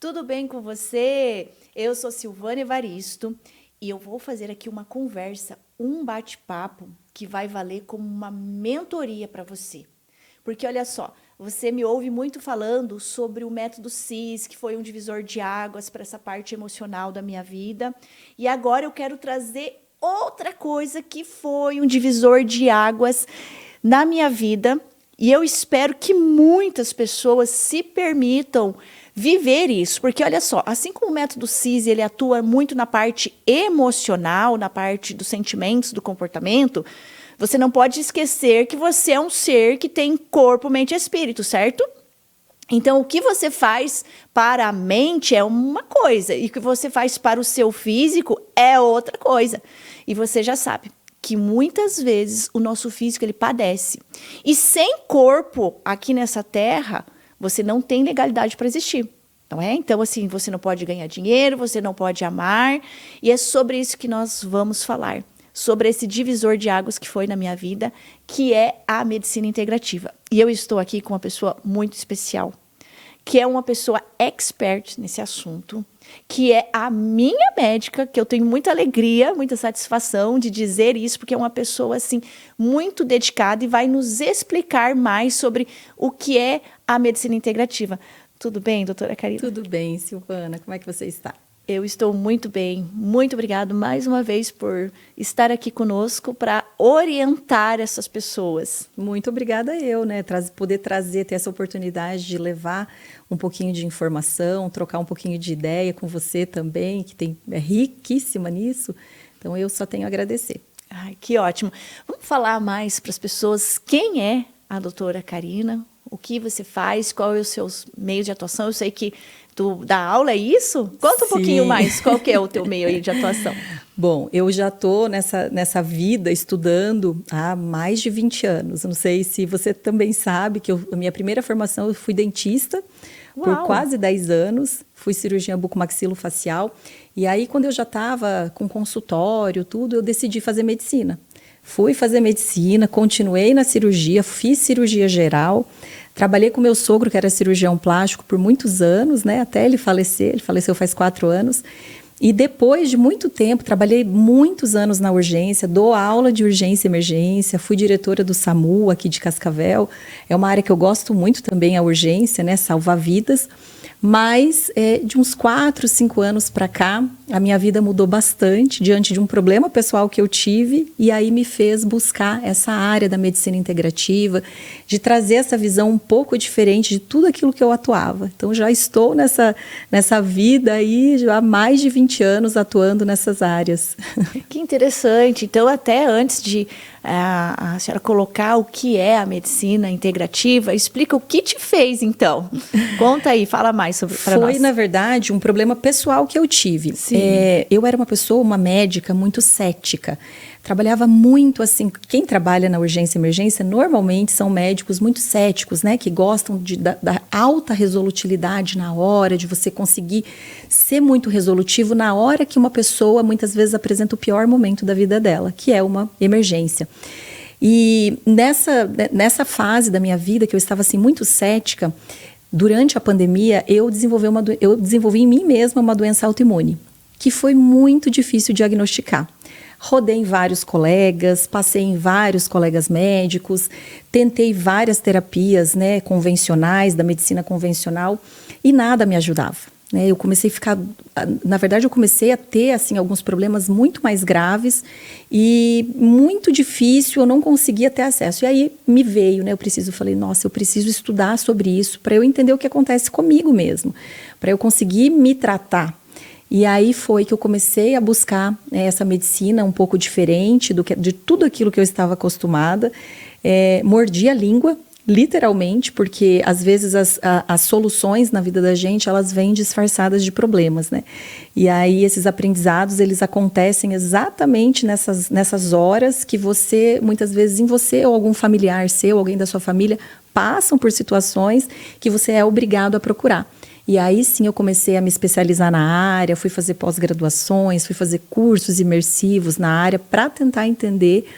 Tudo bem com você? Eu sou Silvana Evaristo e eu vou fazer aqui uma conversa, um bate-papo que vai valer como uma mentoria para você. Porque olha só, você me ouve muito falando sobre o método CIS, que foi um divisor de águas para essa parte emocional da minha vida. E agora eu quero trazer outra coisa que foi um divisor de águas na minha vida. E eu espero que muitas pessoas se permitam viver isso, porque olha só, assim como o método CIS, ele atua muito na parte emocional, na parte dos sentimentos, do comportamento, você não pode esquecer que você é um ser que tem corpo, mente e espírito, certo? Então, o que você faz para a mente é uma coisa, e o que você faz para o seu físico é outra coisa. E você já sabe que muitas vezes o nosso físico ele padece. E sem corpo aqui nessa terra, você não tem legalidade para existir, não é? Então, assim, você não pode ganhar dinheiro, você não pode amar, e é sobre isso que nós vamos falar, sobre esse divisor de águas que foi na minha vida, que é a medicina integrativa. E eu estou aqui com uma pessoa muito especial, que é uma pessoa expert nesse assunto, que é a minha médica, que eu tenho muita alegria, muita satisfação de dizer isso, porque é uma pessoa assim muito dedicada e vai nos explicar mais sobre o que é a medicina integrativa. Tudo bem, doutora Karina? Tudo bem, Silvana. Como é que você está? Eu estou muito bem. Muito obrigado mais uma vez por estar aqui conosco para orientar essas pessoas. Muito obrigada eu, né? Poder trazer, ter essa oportunidade de levar um pouquinho de informação, trocar um pouquinho de ideia com você também, que é riquíssima nisso. Então, eu só tenho a agradecer. Ai, que ótimo. Vamos falar mais para as pessoas quem é a doutora Karina, o que você faz, qual é o seu meio de atuação. Eu sei que tu dá aula, é isso? Conta um pouquinho mais, qual que é o teu meio aí de atuação? Bom, eu já estou nessa vida estudando há mais de 20 anos. Não sei se você também sabe que a minha primeira formação eu fui dentista. Uau. Por quase 10 anos, fui cirurgiã bucomaxilofacial. E aí, quando eu já estava com consultório, tudo, eu decidi fazer medicina. Fui fazer medicina, continuei na cirurgia, fiz cirurgia geral. Trabalhei com meu sogro, que era cirurgião plástico, por muitos anos, né? Até ele falecer. Ele faleceu faz 4 anos. E depois de muito tempo, trabalhei muitos anos na urgência, dou aula de urgência e emergência, fui diretora do SAMU aqui de Cascavel. É uma área que eu gosto muito também, a urgência, né? Salvar vidas. Mas de uns 4, 5 anos para cá, a minha vida mudou bastante diante de um problema pessoal que eu tive, e aí me fez buscar essa área da medicina integrativa, de trazer essa visão um pouco diferente de tudo aquilo que eu atuava. Então, já estou nessa vida aí já há mais de 20 anos atuando nessas áreas. Que interessante. Então, até antes de a senhora colocar o que é a medicina integrativa, explica o que te fez, então. Conta aí, fala mais sobre para nós. Foi, na verdade, um problema pessoal que eu tive. Eu era uma pessoa, uma médica muito cética. Trabalhava muito assim, quem trabalha na urgência e emergência normalmente são médicos muito céticos, né? Que gostam da alta resolutilidade na hora, de você conseguir ser muito resolutivo na hora que uma pessoa muitas vezes apresenta o pior momento da vida dela, que é uma emergência. E nessa fase da minha vida que eu estava assim muito cética, durante a pandemia eu desenvolvi em mim mesma uma doença autoimune, que foi muito difícil diagnosticar. Rodei em vários colegas, passei em vários colegas médicos, tentei várias terapias, né, convencionais, da medicina convencional, e nada me ajudava. Né? Eu comecei a ter assim, alguns problemas muito mais graves e muito difícil, eu não conseguia ter acesso. E aí me veio, né, eu falei, nossa, eu preciso estudar sobre isso para eu entender o que acontece comigo mesmo, para eu conseguir me tratar. E aí foi que eu comecei a buscar essa medicina um pouco diferente de tudo aquilo que eu estava acostumada. Mordi a língua, literalmente, porque às vezes as soluções na vida da gente, elas vêm disfarçadas de problemas, né? E aí esses aprendizados, eles acontecem exatamente nessas horas que você, muitas vezes em você ou algum familiar seu, alguém da sua família, passam por situações que você é obrigado a procurar. E aí sim eu comecei a me especializar na área, fui fazer pós-graduações, fui fazer cursos imersivos na área para tentar entender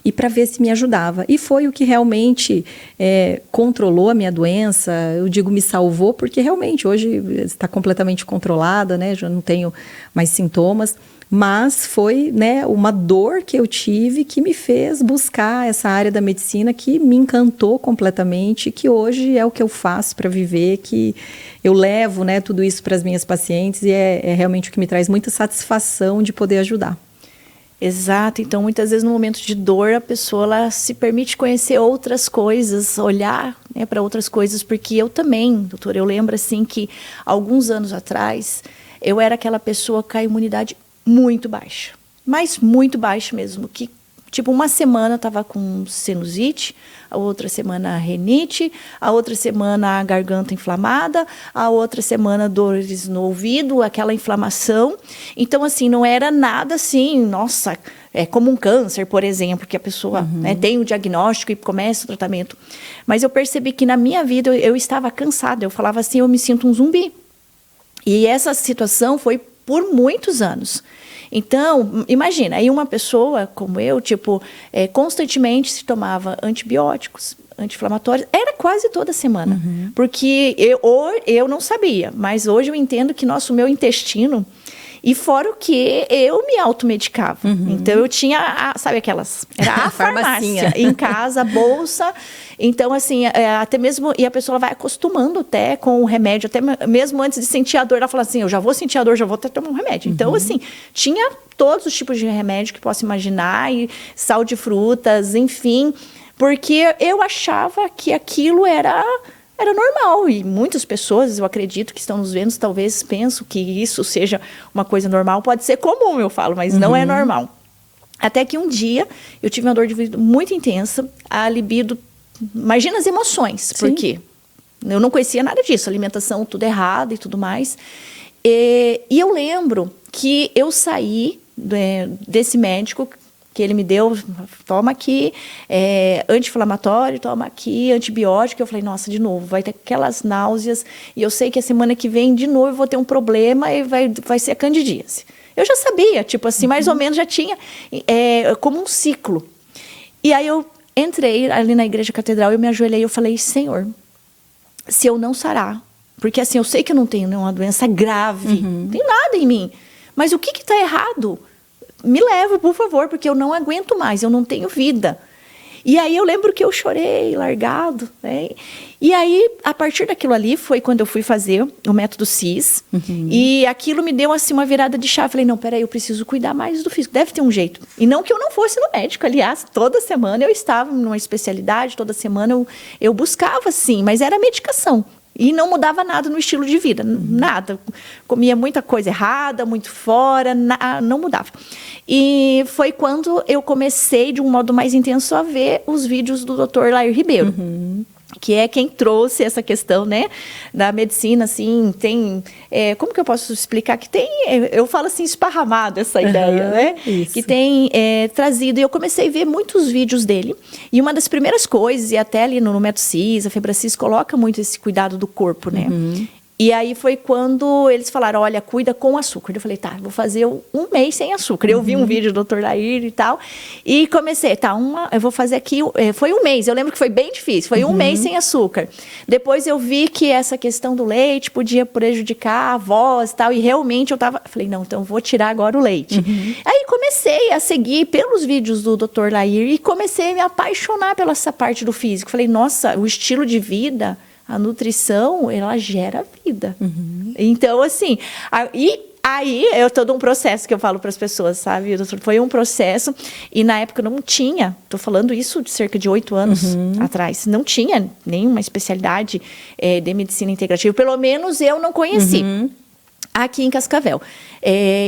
e para ver se me ajudava. E foi o que realmente controlou a minha doença. Eu digo me salvou, porque realmente hoje está completamente controlada, né? Já não tenho mais sintomas. Mas foi, né, uma dor que eu tive que me fez buscar essa área da medicina que me encantou completamente, que hoje é o que eu faço para viver, que eu levo, né, tudo isso para as minhas pacientes e é realmente o que me traz muita satisfação de poder ajudar. Exato, então muitas vezes no momento de dor a pessoa ela se permite conhecer outras coisas, olhar, né, para outras coisas, porque eu também, doutora, eu lembro assim que alguns anos atrás eu era aquela pessoa com a imunidade muito baixa, mas muito baixa mesmo, que tipo uma semana estava com sinusite, a outra semana rinite, a outra semana a garganta inflamada, a outra semana dores no ouvido, aquela inflamação. Então assim, não era nada assim, nossa, é como um câncer, por exemplo, que a pessoa né, tem o diagnóstico e começa o tratamento. Mas eu percebi que na minha vida eu estava cansada, eu falava assim, eu me sinto um zumbi. E essa situação foi por muitos anos. Então, imagina, aí uma pessoa como eu, tipo, constantemente se tomava antibióticos, anti-inflamatórios, era quase toda semana. Porque eu não sabia, mas hoje eu entendo que meu intestino, e fora o que eu me automedicava. Então eu tinha, sabe aquelas, era a farmácia em casa, a bolsa. Então assim, até mesmo, e a pessoa vai acostumando até com o remédio, até mesmo antes de sentir a dor, ela fala assim, eu já vou sentir a dor, já vou até tomar um remédio. Então assim, tinha todos os tipos de remédio que posso imaginar, e sal de frutas, enfim, porque eu achava que aquilo era normal, e muitas pessoas, eu acredito, que estão nos vendo, talvez pensam que isso seja uma coisa normal, pode ser comum, eu falo, mas não é normal. Até que um dia, eu tive uma dor de ouvido muito intensa, a libido, imagina as emoções, porque eu não conhecia nada disso, alimentação tudo errado e tudo mais, e eu lembro que eu saí desse médico, que ele me deu, toma aqui, anti-inflamatório, toma aqui, antibiótico. Eu falei, nossa, de novo, vai ter aquelas náuseas, e eu sei que a semana que vem, de novo, eu vou ter um problema e vai ser a candidíase. Eu já sabia, tipo assim, mais ou menos já tinha como um ciclo. E aí eu entrei ali na igreja catedral, eu me ajoelhei e eu falei, Senhor, se eu não sarar, porque assim, eu sei que eu não tenho nenhuma doença grave, não tem nada em mim, mas o que está errado? Me leva, por favor, porque eu não aguento mais, eu não tenho vida. E aí eu lembro que eu chorei, largado, né? E aí, a partir daquilo ali, foi quando eu fui fazer o método CIS, e aquilo me deu, assim, uma virada de chave. Falei, não, peraí, eu preciso cuidar mais do físico, deve ter um jeito. E não que eu não fosse no médico, aliás, toda semana eu estava numa especialidade, toda semana eu buscava, sim, mas era medicação. E não mudava nada no estilo de vida, nada. Comia muita coisa errada, muito fora, não mudava. E foi quando eu comecei, de um modo mais intenso, a ver os vídeos do Dr. Lair Ribeiro. Que é quem trouxe essa questão, né, da medicina, assim, tem, como que eu posso explicar? Que tem, eu falo assim, esparramado essa ideia, né, isso. Que tem trazido, e eu comecei a ver muitos vídeos dele, e uma das primeiras coisas, e até ali no método CIS, a FebraCIS coloca muito esse cuidado do corpo, né, e aí foi quando eles falaram, olha, cuida com açúcar. Eu falei, tá, vou fazer um mês sem açúcar. Eu vi um vídeo do Dr. Lair e tal, e comecei, eu vou fazer aqui, foi um mês, eu lembro que foi bem difícil, foi um mês sem açúcar. Depois eu vi que essa questão do leite podia prejudicar a voz e tal, e realmente falei, não, então vou tirar agora o leite. Aí comecei a seguir pelos vídeos do Dr. Lair e comecei a me apaixonar pela essa parte do físico. Falei, nossa, o estilo de vida, a nutrição, ela gera vida. Então, assim, aí é todo um processo que eu falo para as pessoas, sabe? Foi um processo, e na época não tinha, estou falando isso de cerca de 8 anos atrás, não tinha nenhuma especialidade de medicina integrativa, pelo menos eu não conheci. Aqui em Cascavel.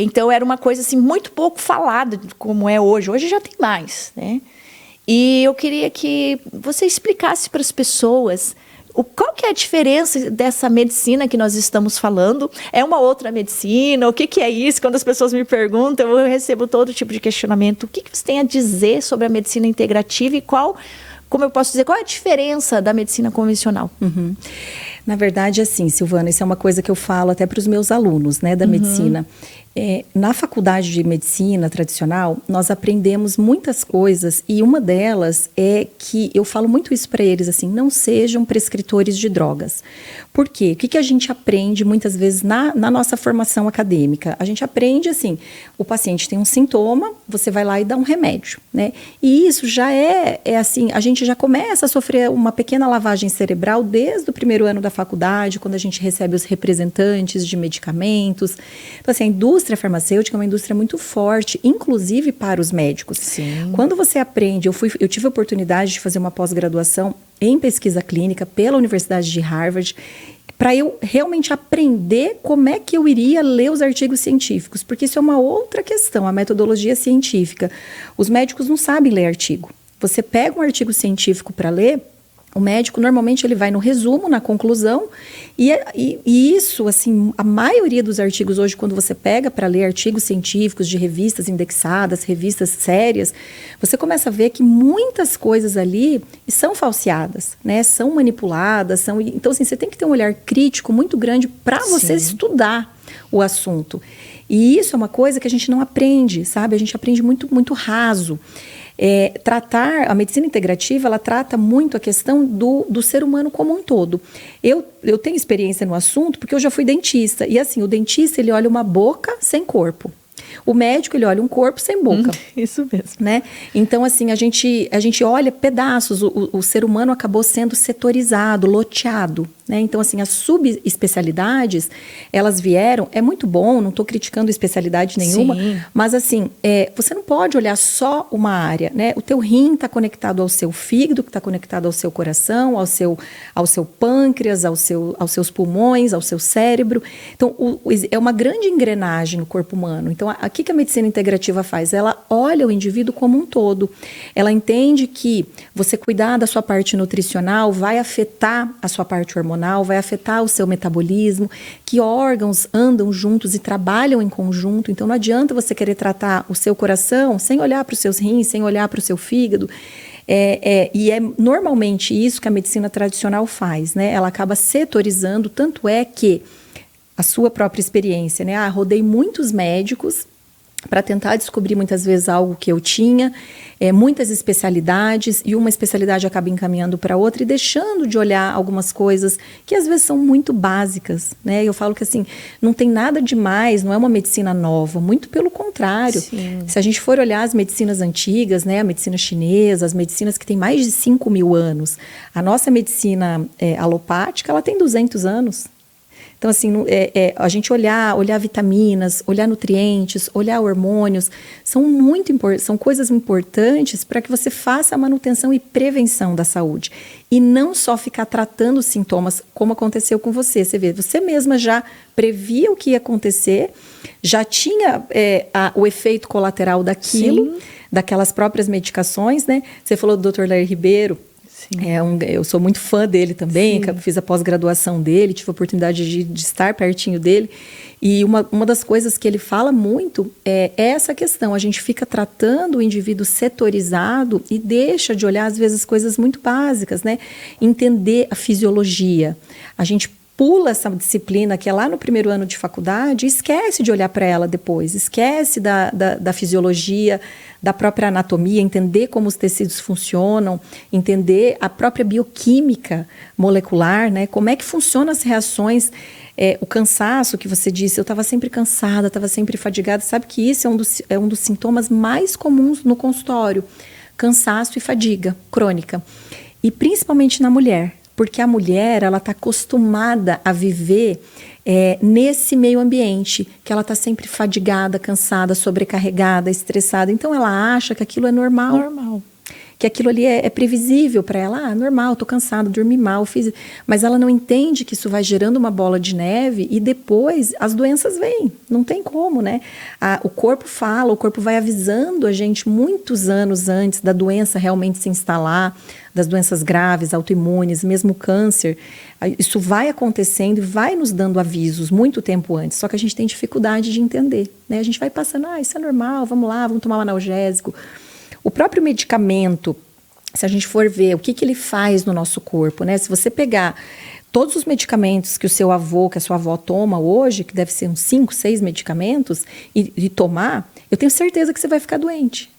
Então, era uma coisa assim, muito pouco falada, como é hoje. Hoje já tem mais, né? E eu queria que você explicasse para as pessoas qual que é a diferença dessa medicina que nós estamos falando? É uma outra medicina? O que é isso? Quando as pessoas me perguntam, eu recebo todo tipo de questionamento. O que você tem a dizer sobre a medicina integrativa e como eu posso dizer, qual é a diferença da medicina convencional? Na verdade, assim, Silvana, isso é uma coisa que eu falo até para os meus alunos, né, da medicina. Na faculdade de medicina tradicional, nós aprendemos muitas coisas e uma delas é que eu falo muito isso para eles, assim, não sejam prescritores de drogas. Por quê? O que a gente aprende muitas vezes na nossa formação acadêmica? A gente aprende assim, o paciente tem um sintoma, você vai lá e dá um remédio, né? E isso já é assim, a gente já começa a sofrer uma pequena lavagem cerebral desde o primeiro ano da faculdade, quando a gente recebe os representantes de medicamentos. Então, assim, a indústria farmacêutica é uma indústria muito forte, inclusive para os médicos. Sim. Quando você aprende, eu tive a oportunidade de fazer uma pós-graduação em pesquisa clínica pela Universidade de Harvard, para eu realmente aprender como é que eu iria ler os artigos científicos, porque isso é uma outra questão, a metodologia científica. Os médicos não sabem ler artigo. Você pega um artigo científico para ler, o médico, normalmente, ele vai no resumo, na conclusão, e isso, assim, a maioria dos artigos hoje, quando você pega para ler artigos científicos de revistas indexadas, revistas sérias, você começa a ver que muitas coisas ali são falseadas, né? São manipuladas, então, assim, você tem que ter um olhar crítico muito grande para você estudar o assunto. E isso é uma coisa que a gente não aprende, sabe? A gente aprende muito, muito raso. A medicina integrativa, ela trata muito a questão do ser humano como um todo. Eu tenho experiência no assunto porque eu já fui dentista. E assim, o dentista, ele olha uma boca sem corpo. O médico, ele olha um corpo sem boca. Isso mesmo. Né? Então, assim, a gente olha pedaços. O ser humano acabou sendo setorizado, loteado. Né? Então, assim, as subespecialidades, elas vieram... É muito bom, não estou criticando especialidade nenhuma. Sim. Mas, assim, você não pode olhar só uma área. Né? O teu rim está conectado ao seu fígado, que está conectado ao seu coração, ao seu pâncreas, aos seus pulmões, ao seu cérebro. Então, é uma grande engrenagem no corpo humano. Então, o que a medicina integrativa faz? Ela olha o indivíduo como um todo. Ela entende que você cuidar da sua parte nutricional vai afetar a sua parte hormonal, vai afetar o seu metabolismo, que órgãos andam juntos e trabalham em conjunto. Então, não adianta você querer tratar o seu coração sem olhar para os seus rins, sem olhar para o seu fígado. E é normalmente isso que a medicina tradicional faz, né? Ela acaba setorizando, tanto é que a sua própria experiência, né? Rodei muitos médicos para tentar descobrir muitas vezes algo que eu tinha, muitas especialidades, e uma especialidade acaba encaminhando para outra e deixando de olhar algumas coisas que às vezes são muito básicas, né? Eu falo que assim, não tem nada demais, não é uma medicina nova, muito pelo contrário. Sim. Se a gente for olhar as medicinas antigas, né? A medicina chinesa, as medicinas que têm mais de 5.000 anos, a nossa medicina alopática, ela tem 200 anos. Então, assim, a gente olhar vitaminas, olhar nutrientes, olhar hormônios, são coisas importantes para que você faça a manutenção e prevenção da saúde. E não só ficar tratando os sintomas, como aconteceu com você. Você vê, você mesma já previa o que ia acontecer, já tinha o efeito colateral daquilo, sim, daquelas próprias medicações, né? Você falou do Dr. Lair Ribeiro. Eu sou muito fã dele também, fiz a pós-graduação dele, tive a oportunidade de estar pertinho dele. E uma das coisas que ele fala muito é essa questão. A gente fica tratando o indivíduo setorizado e deixa de olhar, às vezes, coisas muito básicas, né? Entender a fisiologia. A gente pula essa disciplina que é lá no primeiro ano de faculdade e esquece de olhar para ela depois, esquece da fisiologia, da própria anatomia, entender como os tecidos funcionam, entender a própria bioquímica molecular, né? Como é que funcionam as reações, o cansaço que você disse, eu estava sempre cansada, estava sempre fadigada, sabe que isso é um dos sintomas mais comuns no consultório, cansaço e fadiga crônica, e principalmente na mulher. Porque a mulher, ela está acostumada a viver nesse meio ambiente, que ela está sempre fadigada, cansada, sobrecarregada, estressada. Então, ela acha que aquilo é normal. Normal. Que aquilo ali é previsível para ela. Normal, estou cansada, dormi mal, fiz... Mas ela não entende que isso vai gerando uma bola de neve e depois as doenças vêm. Não tem como, né? O corpo fala, o corpo vai avisando a gente muitos anos antes da doença realmente se instalar, das doenças graves, autoimunes, mesmo câncer. Isso vai acontecendo e vai nos dando avisos muito tempo antes. Só que a gente tem dificuldade de entender, né? A gente vai passando, isso é normal, vamos lá, vamos tomar um analgésico. O próprio medicamento, se a gente for ver o que ele faz no nosso corpo, né? Se você pegar todos os medicamentos que o seu avô, que a sua avó toma hoje, que deve ser uns 5, 6 medicamentos, e tomar, eu tenho certeza que você vai ficar doente.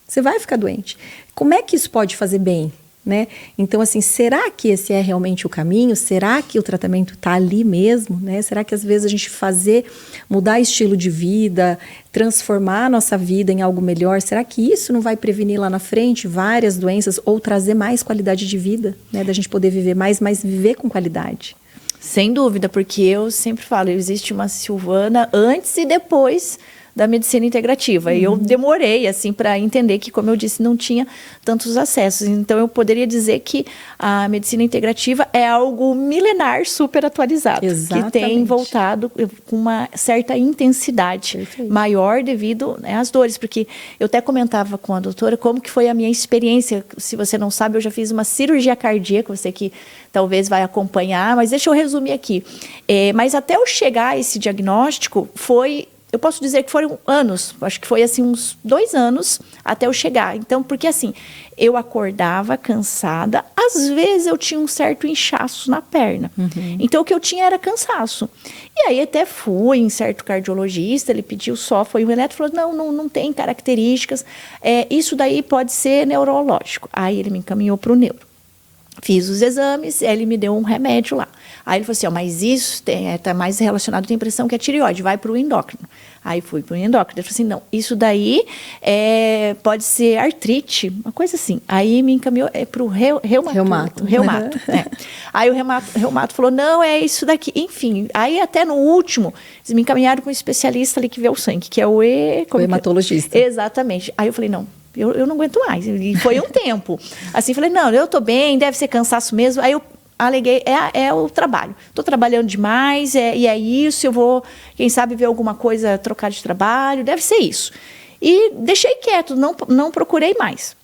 Você vai ficar doente. Como é que isso pode fazer bem? Né? Então, assim, será que esse é realmente o caminho? Será que o tratamento está ali mesmo? Né? Será que às vezes a gente mudar estilo de vida, transformar a nossa vida em algo melhor, será que isso não vai prevenir lá na frente várias doenças ou trazer mais qualidade de vida? Né? Da gente poder viver mais, mas viver com qualidade. Sem dúvida, porque eu sempre falo, existe uma Silvana antes e depois da medicina integrativa. E eu demorei, assim, para entender que, como eu disse, não tinha tantos acessos. Então, eu poderia dizer que a medicina integrativa é algo milenar, super atualizado. Exatamente. Que tem voltado com uma certa intensidade. Perfeito. Maior devido, né, às dores. Porque eu até comentava com a doutora como que foi a minha experiência. Se você não sabe, eu já fiz uma cirurgia cardíaca, você que talvez vai acompanhar, mas deixa eu resumir aqui. Mas até eu chegar a esse diagnóstico, eu posso dizer que foram anos, acho que foi assim uns 2 anos até eu chegar. Então, porque assim, eu acordava cansada, às vezes eu tinha um certo inchaço na perna. Então, o que eu tinha era cansaço. E aí até fui em certo cardiologista, ele pediu foi um eletro, falou, não tem características, isso daí pode ser neurológico. Aí ele me encaminhou para o neuro. Fiz os exames, ele me deu um remédio lá. Aí ele falou assim, mas isso está mais relacionado, tem impressão que é tireoide, vai para o endócrino. Aí fui para o endócrino, ele falou assim, não, isso daí pode ser artrite, uma coisa assim. Aí me encaminhou para o reumato. Aí o reumato falou, não, é isso daqui. Enfim, aí até no último, eles me encaminharam para um especialista ali que vê o sangue, que é o hematologista. Exatamente. Aí eu falei, não. Eu não aguento mais. E foi um tempo. Assim, falei, não, eu tô bem, deve ser cansaço mesmo. Aí eu aleguei, é o trabalho. Tô trabalhando demais, e é isso, eu vou, quem sabe, ver alguma coisa, trocar de trabalho, deve ser isso. E deixei quieto, não procurei mais.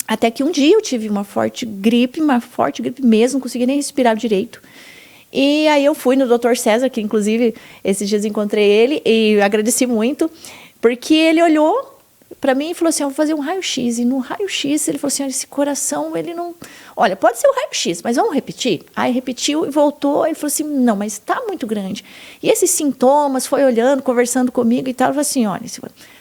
Até que um dia eu tive uma forte gripe mesmo, não consegui nem respirar direito. E aí eu fui no Dr. César, que inclusive esses dias encontrei ele, e agradeci muito, porque ele olhou para mim e falou assim, eu vou fazer um raio-x. E no raio-x ele falou assim, olha, esse coração, ele não... Olha, pode ser o raio-x, mas vamos repetir? Aí repetiu e voltou, ele falou assim, não, mas está muito grande. E esses sintomas, foi olhando, conversando comigo e tal, ele falou assim, olha,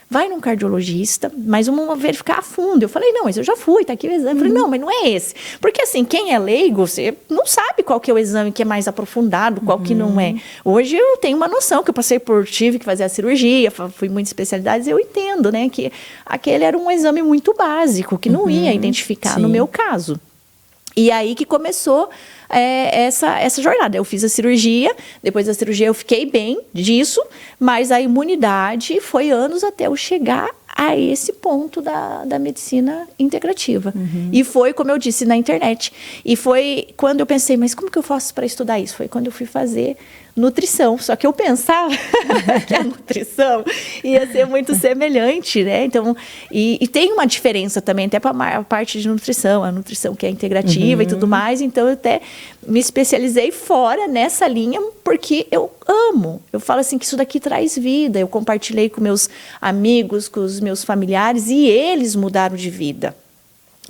vai num cardiologista, mas vamos verificar a fundo. Eu falei, não, mas eu já fui, tá aqui o exame. Eu falei, não, mas não é esse. Porque assim, quem é leigo, você não sabe qual que é o exame que é mais aprofundado, qual que não é. Hoje eu tenho uma noção, que eu tive que fazer a cirurgia, fui em muitas especialidades, eu entendo, né, que aquele era um exame muito básico, que não ia identificar no meu caso. E aí que começou essa jornada. Eu fiz a cirurgia, depois da cirurgia eu fiquei bem disso, mas a imunidade foi anos até eu chegar a esse ponto da medicina integrativa. E foi, como eu disse, na internet. E foi quando eu pensei, mas como que eu faço para estudar isso? Foi quando eu fui fazer nutrição. Só que eu pensava que a nutrição ia ser muito semelhante, né? Então, e tem uma diferença também, até para a parte de nutrição, a nutrição que é integrativa e tudo mais. Então, eu até me especializei fora nessa linha, porque eu amo. Eu falo assim que isso daqui traz vida. Eu compartilhei com meus amigos, com os meus familiares, e eles mudaram de vida.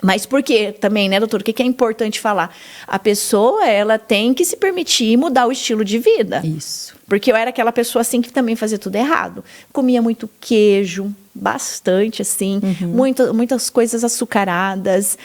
Mas por quê também, né, doutor? O que é importante falar? A pessoa, ela tem que se permitir mudar o estilo de vida. Isso. Porque eu era aquela pessoa, assim, que também fazia tudo errado. Comia muito queijo, bastante, assim. Muitas coisas açucaradas,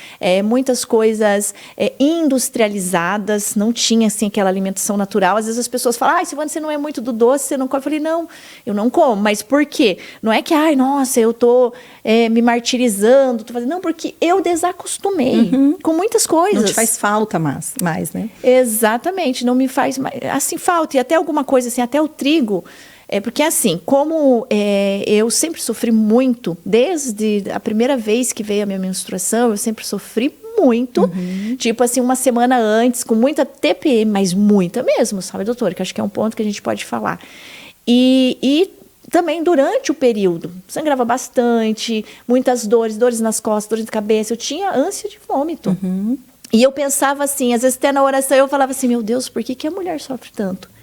muitas coisas industrializadas. Não tinha, assim, aquela alimentação natural. Às vezes as pessoas falam, Silvana, você não é muito do doce, você não come. Eu falei, não, eu não como. Mas por quê? Não é que, nossa, eu tô me martirizando. Tô fazendo... Não, porque eu desacostumei com muitas coisas. Não te faz falta mais, né? Exatamente, não me faz mais, assim, falta. E até alguma coisa assim, até o trigo, porque assim, como eu sempre sofri muito, desde a primeira vez que veio a minha menstruação, eu sempre sofri muito, tipo assim, uma semana antes, com muita TPM, mas muita mesmo, sabe, doutora? Que acho que é um ponto que a gente pode falar. E também durante o período, sangrava bastante, muitas dores nas costas, dores de cabeça, eu tinha ânsia de vômito. E eu pensava assim, às vezes até na oração eu falava assim, meu Deus, por que a mulher sofre tanto?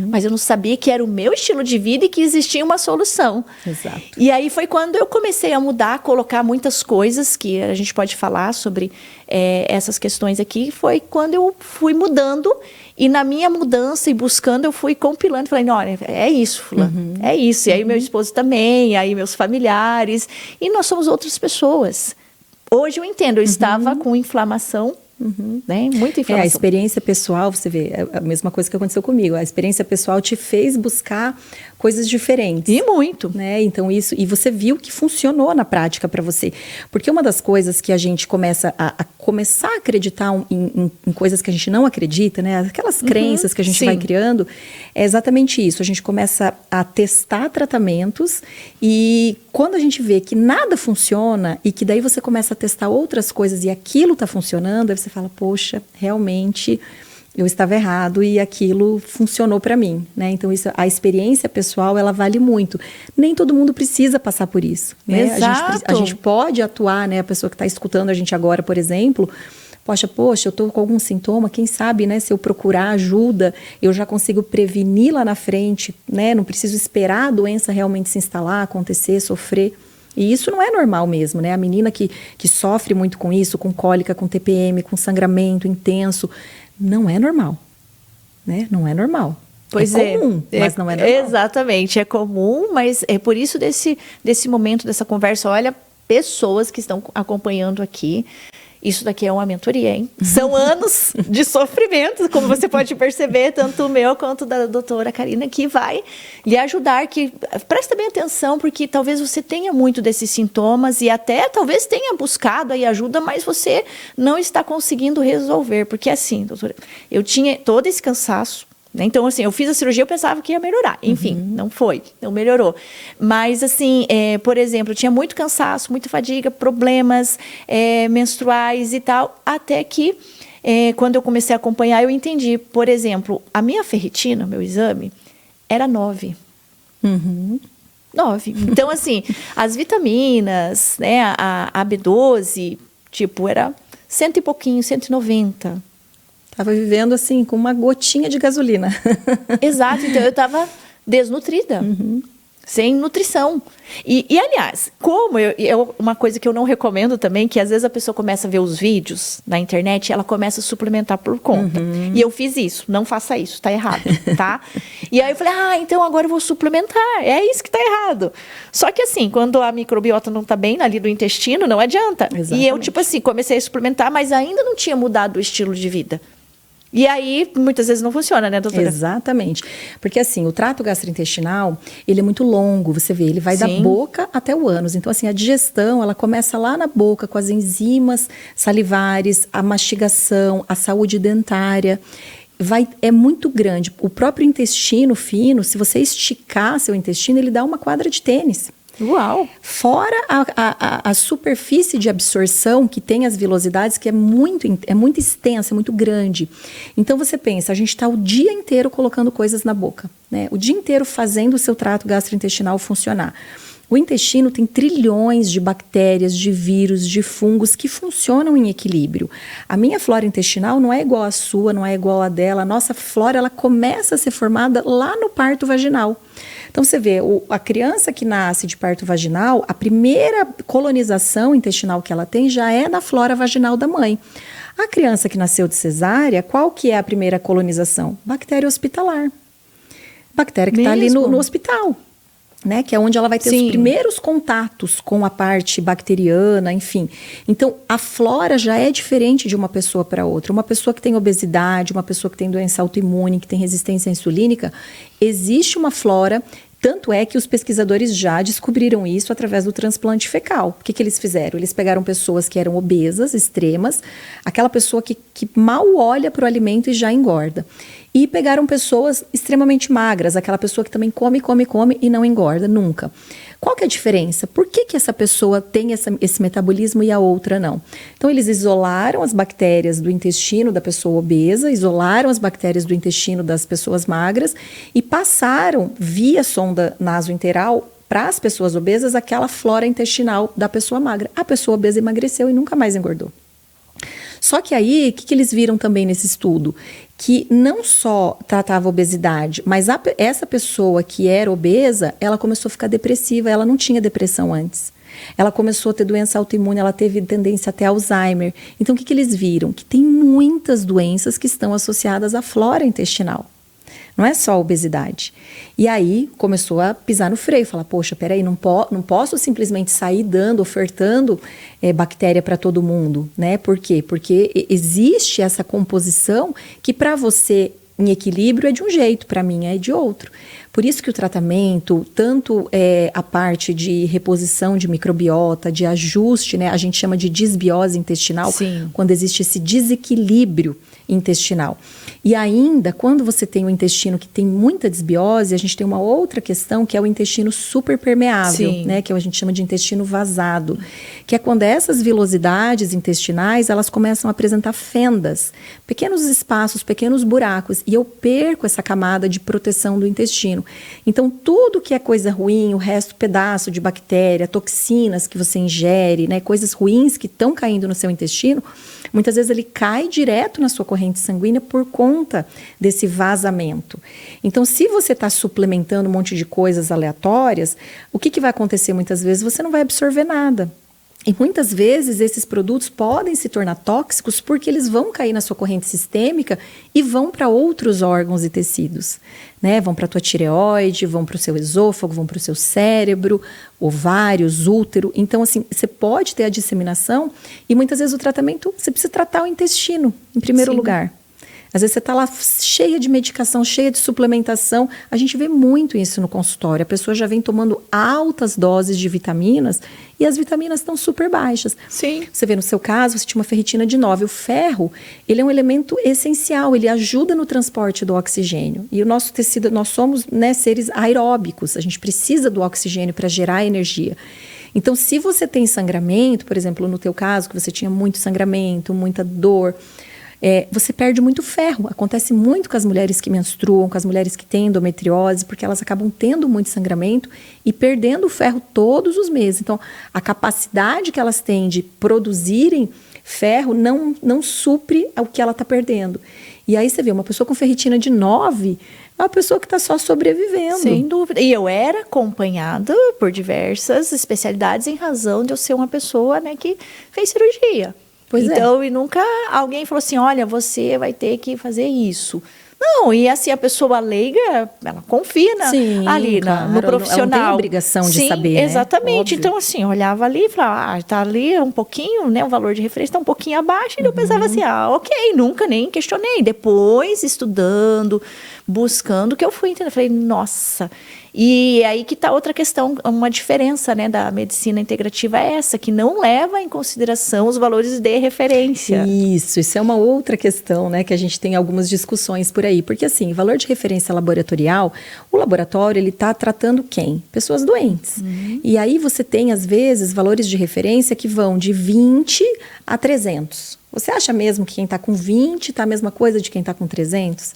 Mas eu não sabia que era o meu estilo de vida e que existia uma solução. Exato. E aí foi quando eu comecei a mudar, colocar muitas coisas que a gente pode falar sobre essas questões aqui. Foi quando eu fui mudando e na minha mudança e buscando eu fui compilando. Falei, olha, é isso, fulano, é isso. E aí meu esposo também, e aí meus familiares. E nós somos outras pessoas. Hoje eu entendo, eu estava com inflamação. Né? Muita informação. A experiência pessoal, você vê, é a mesma coisa que aconteceu comigo. A experiência pessoal te fez buscar coisas diferentes. E muito. Né? Então isso, e você viu que funcionou na prática para você. Porque uma das coisas que a gente começa a começar a acreditar em coisas que a gente não acredita, né? Aquelas crenças que a gente vai criando, é exatamente isso. A gente começa a testar tratamentos e quando a gente vê que nada funciona e que daí você começa a testar outras coisas e aquilo está funcionando, aí você fala, poxa, realmente eu estava errado e aquilo funcionou para mim, né? Então isso, a experiência pessoal, ela vale muito. Nem todo mundo precisa passar por isso, né? Exato. A gente pode atuar, né? A pessoa que está escutando a gente agora, por exemplo, poxa, eu estou com algum sintoma, quem sabe, né? Se eu procurar ajuda, eu já consigo prevenir lá na frente, né? Não preciso esperar a doença realmente se instalar, acontecer, sofrer. E isso não é normal mesmo, né? A menina que sofre muito com isso, com cólica, com TPM, com sangramento intenso, não é normal, né? Não é normal. Pois é comum, mas não é normal. Exatamente, é comum, mas é por isso desse momento, dessa conversa, olha, pessoas que estão acompanhando aqui, isso daqui é uma mentoria, hein? São anos de sofrimento, como você pode perceber, tanto o meu quanto da doutora Karina, que vai lhe ajudar, que presta bem atenção, porque talvez você tenha muito desses sintomas e até talvez tenha buscado aí ajuda, mas você não está conseguindo resolver, porque assim, doutora, eu tinha todo esse cansaço, né? Então, assim, eu fiz a cirurgia, eu pensava que ia melhorar. Enfim, não foi, não melhorou. Mas, assim, por exemplo, eu tinha muito cansaço, muita fadiga, problemas menstruais e tal, até que, quando eu comecei a acompanhar, eu entendi. Por exemplo, a minha ferritina, meu exame, era 9. 9. Então, assim, as vitaminas, né, a B12, tipo, era 100 e pouquinho, 190. Estava vivendo assim, com uma gotinha de gasolina. Exato, então eu estava desnutrida, sem nutrição. E aliás, como uma coisa que eu não recomendo também, que às vezes a pessoa começa a ver os vídeos na internet e ela começa a suplementar por conta. E eu fiz isso, não faça isso, tá errado, tá? E aí eu falei, então agora eu vou suplementar, é isso que tá errado. Só que assim, quando a microbiota não tá bem ali do intestino, não adianta. Exatamente. E eu, tipo assim, comecei a suplementar, mas ainda não tinha mudado o estilo de vida. E aí, muitas vezes não funciona, né, doutora? Exatamente. Porque, assim, o trato gastrointestinal, ele é muito longo, você vê, ele vai da boca até o ânus. Então, assim, a digestão, ela começa lá na boca, com as enzimas salivares, a mastigação, a saúde dentária. É muito grande. O próprio intestino fino, se você esticar seu intestino, ele dá uma quadra de tênis. Uau! Fora a superfície de absorção que tem as vilosidades, que é muito extensa, é muito grande. Então você pensa, a gente está o dia inteiro colocando coisas na boca, né? O dia inteiro fazendo o seu trato gastrointestinal funcionar. O intestino tem trilhões de bactérias, de vírus, de fungos que funcionam em equilíbrio. A minha flora intestinal não é igual à sua, não é igual à dela. A nossa flora, ela começa a ser formada lá no parto vaginal. Então, você vê, a criança que nasce de parto vaginal, a primeira colonização intestinal que ela tem já é na flora vaginal da mãe. A criança que nasceu de cesárea, qual que é a primeira colonização? Bactéria hospitalar. Bactéria que está ali no hospital. Né, que é onde ela vai ter os primeiros contatos com a parte bacteriana, enfim. Então, a flora já é diferente de uma pessoa para outra. Uma pessoa que tem obesidade, uma pessoa que tem doença autoimune, que tem resistência insulínica, existe uma flora, tanto é que os pesquisadores já descobriram isso através do transplante fecal. O que eles fizeram? Eles pegaram pessoas que eram obesas, extremas, aquela pessoa que mal olha para o alimento e já engorda. E pegaram pessoas extremamente magras, aquela pessoa que também come e não engorda nunca. Qual que é a diferença? Por que essa pessoa tem esse metabolismo e a outra não? Então, eles isolaram as bactérias do intestino da pessoa obesa, isolaram as bactérias do intestino das pessoas magras e passaram via sonda nasointeral para as pessoas obesas aquela flora intestinal da pessoa magra. A pessoa obesa emagreceu e nunca mais engordou. Só que aí, o que eles viram também nesse estudo? Que não só tratava a obesidade, mas essa pessoa que era obesa, ela começou a ficar depressiva, ela não tinha depressão antes. Ela começou a ter doença autoimune, ela teve tendência até Alzheimer. Então, o que eles viram? Que tem muitas doenças que estão associadas à flora intestinal. Não é só a obesidade. E aí, começou a pisar no freio, falar, poxa, peraí, não posso simplesmente sair ofertando bactéria para todo mundo, né? Por quê? Porque existe essa composição que para você em equilíbrio é de um jeito, para mim é de outro. Por isso que o tratamento, tanto a parte de reposição de microbiota, de ajuste, né? A gente chama de disbiose intestinal, Sim. quando existe esse desequilíbrio intestinal. E ainda, quando você tem um intestino que tem muita desbiose, a gente tem uma outra questão que é o intestino superpermeável, né? Que a gente chama de intestino vazado, que é quando essas vilosidades intestinais, elas começam a apresentar fendas, pequenos espaços, pequenos buracos, e eu perco essa camada de proteção do intestino. Então, tudo que é coisa ruim, o resto pedaço de bactéria, toxinas que você ingere, né? Coisas ruins que estão caindo no seu intestino, muitas vezes ele cai direto na sua corrente sanguínea por conta desse vazamento. Então, se você está suplementando um monte de coisas aleatórias, o que vai acontecer muitas vezes? Você não vai absorver nada. E muitas vezes esses produtos podem se tornar tóxicos porque eles vão cair na sua corrente sistêmica e vão para outros órgãos e tecidos, né? Vão para a tua tireoide, vão para o seu esôfago, vão para o seu cérebro, ovários, útero. Então, assim, você pode ter a disseminação e muitas vezes o tratamento, você precisa tratar o intestino em primeiro lugar. Às vezes você está lá cheia de medicação, cheia de suplementação. A gente vê muito isso no consultório. A pessoa já vem tomando altas doses de vitaminas e as vitaminas estão super baixas. Sim. Você vê no seu caso, você tinha uma ferritina de 9. O ferro, ele é um elemento essencial, ele ajuda no transporte do oxigênio. E o nosso tecido, nós somos, né, seres aeróbicos, a gente precisa do oxigênio para gerar energia. Então, se você tem sangramento, por exemplo, no teu caso, que você tinha muito sangramento, muita dor, você perde muito ferro. Acontece muito com as mulheres que menstruam, com as mulheres que têm endometriose, porque elas acabam tendo muito sangramento e perdendo o ferro todos os meses. Então, a capacidade que elas têm de produzirem ferro não supre o que ela está perdendo. E aí você vê, uma pessoa com ferritina de 9 é uma pessoa que está só sobrevivendo. Sem dúvida. E eu era acompanhada por diversas especialidades em razão de eu ser uma pessoa, né, que fez cirurgia. Então, e nunca alguém falou assim, olha, você vai ter que fazer isso. Não, e assim, a pessoa leiga, ela confia ali claro, no profissional. Ela não tem obrigação de saber, exatamente. Né? Então, assim, eu olhava ali e falava, tá ali um pouquinho, né, o valor de referência tá um pouquinho abaixo, e eu pensava assim, ok, nunca nem questionei. Depois, estudando, buscando, que eu fui entender. Falei, nossa... E aí que está outra questão, uma diferença, né, da medicina integrativa é essa, que não leva em consideração os valores de referência. Isso é uma outra questão, né, que a gente tem algumas discussões por aí. Porque assim, valor de referência laboratorial, o laboratório, ele está tratando quem? Pessoas doentes. E aí você tem, às vezes, valores de referência que vão de 20 a 300. Você acha mesmo que quem está com 20 está a mesma coisa de quem está com 300?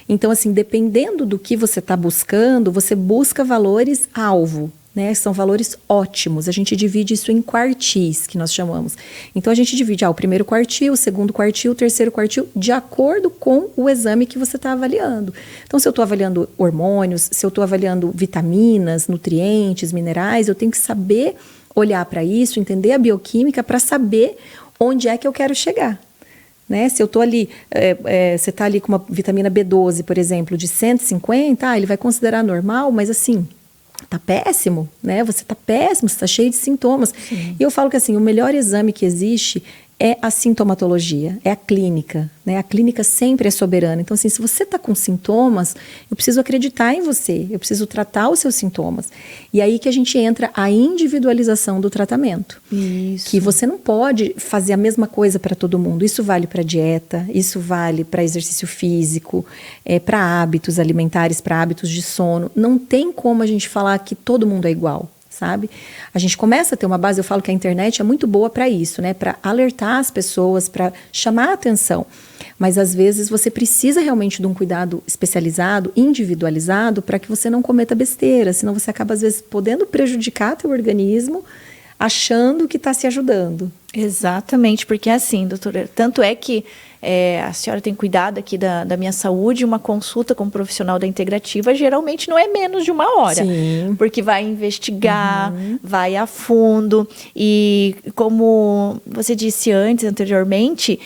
Então, assim, dependendo do que você está buscando, você busca valores-alvo, né? São valores ótimos. A gente divide isso em quartis, que nós chamamos. Então, a gente divide o primeiro quartil, o segundo quartil, o terceiro quartil, de acordo com o exame que você está avaliando. Então, se eu estou avaliando hormônios, se eu estou avaliando vitaminas, nutrientes, minerais, eu tenho que saber olhar para isso, entender a bioquímica para saber onde é que eu quero chegar. Né? Se eu estou ali, você está ali com uma vitamina B12, por exemplo, de 150, ele vai considerar normal, mas assim, tá péssimo, né? Você tá péssimo, você tá cheio de sintomas. Sim. E eu falo que assim, o melhor exame que existe é a sintomatologia, é a clínica, né? A clínica sempre é soberana. Então, assim, se você está com sintomas, eu preciso acreditar em você, eu preciso tratar os seus sintomas. E aí que a gente entra a individualização do tratamento. Isso. Que você não pode fazer a mesma coisa para todo mundo. Isso vale para dieta, isso vale para exercício físico, para hábitos alimentares, para hábitos de sono. Não tem como a gente falar que todo mundo é igual. Sabe? A gente começa a ter uma base, eu falo que a internet é muito boa para isso, né? Para alertar as pessoas, para chamar a atenção. Mas às vezes você precisa realmente de um cuidado especializado, individualizado, para que você não cometa besteira, senão você acaba às vezes podendo prejudicar teu organismo, achando que está se ajudando. Exatamente, porque assim, doutora, tanto é que a senhora tem cuidado aqui da minha saúde, uma consulta com um profissional da integrativa geralmente não é menos de 1 hora. Sim. Porque vai investigar, vai a fundo. E como você disse anteriormente,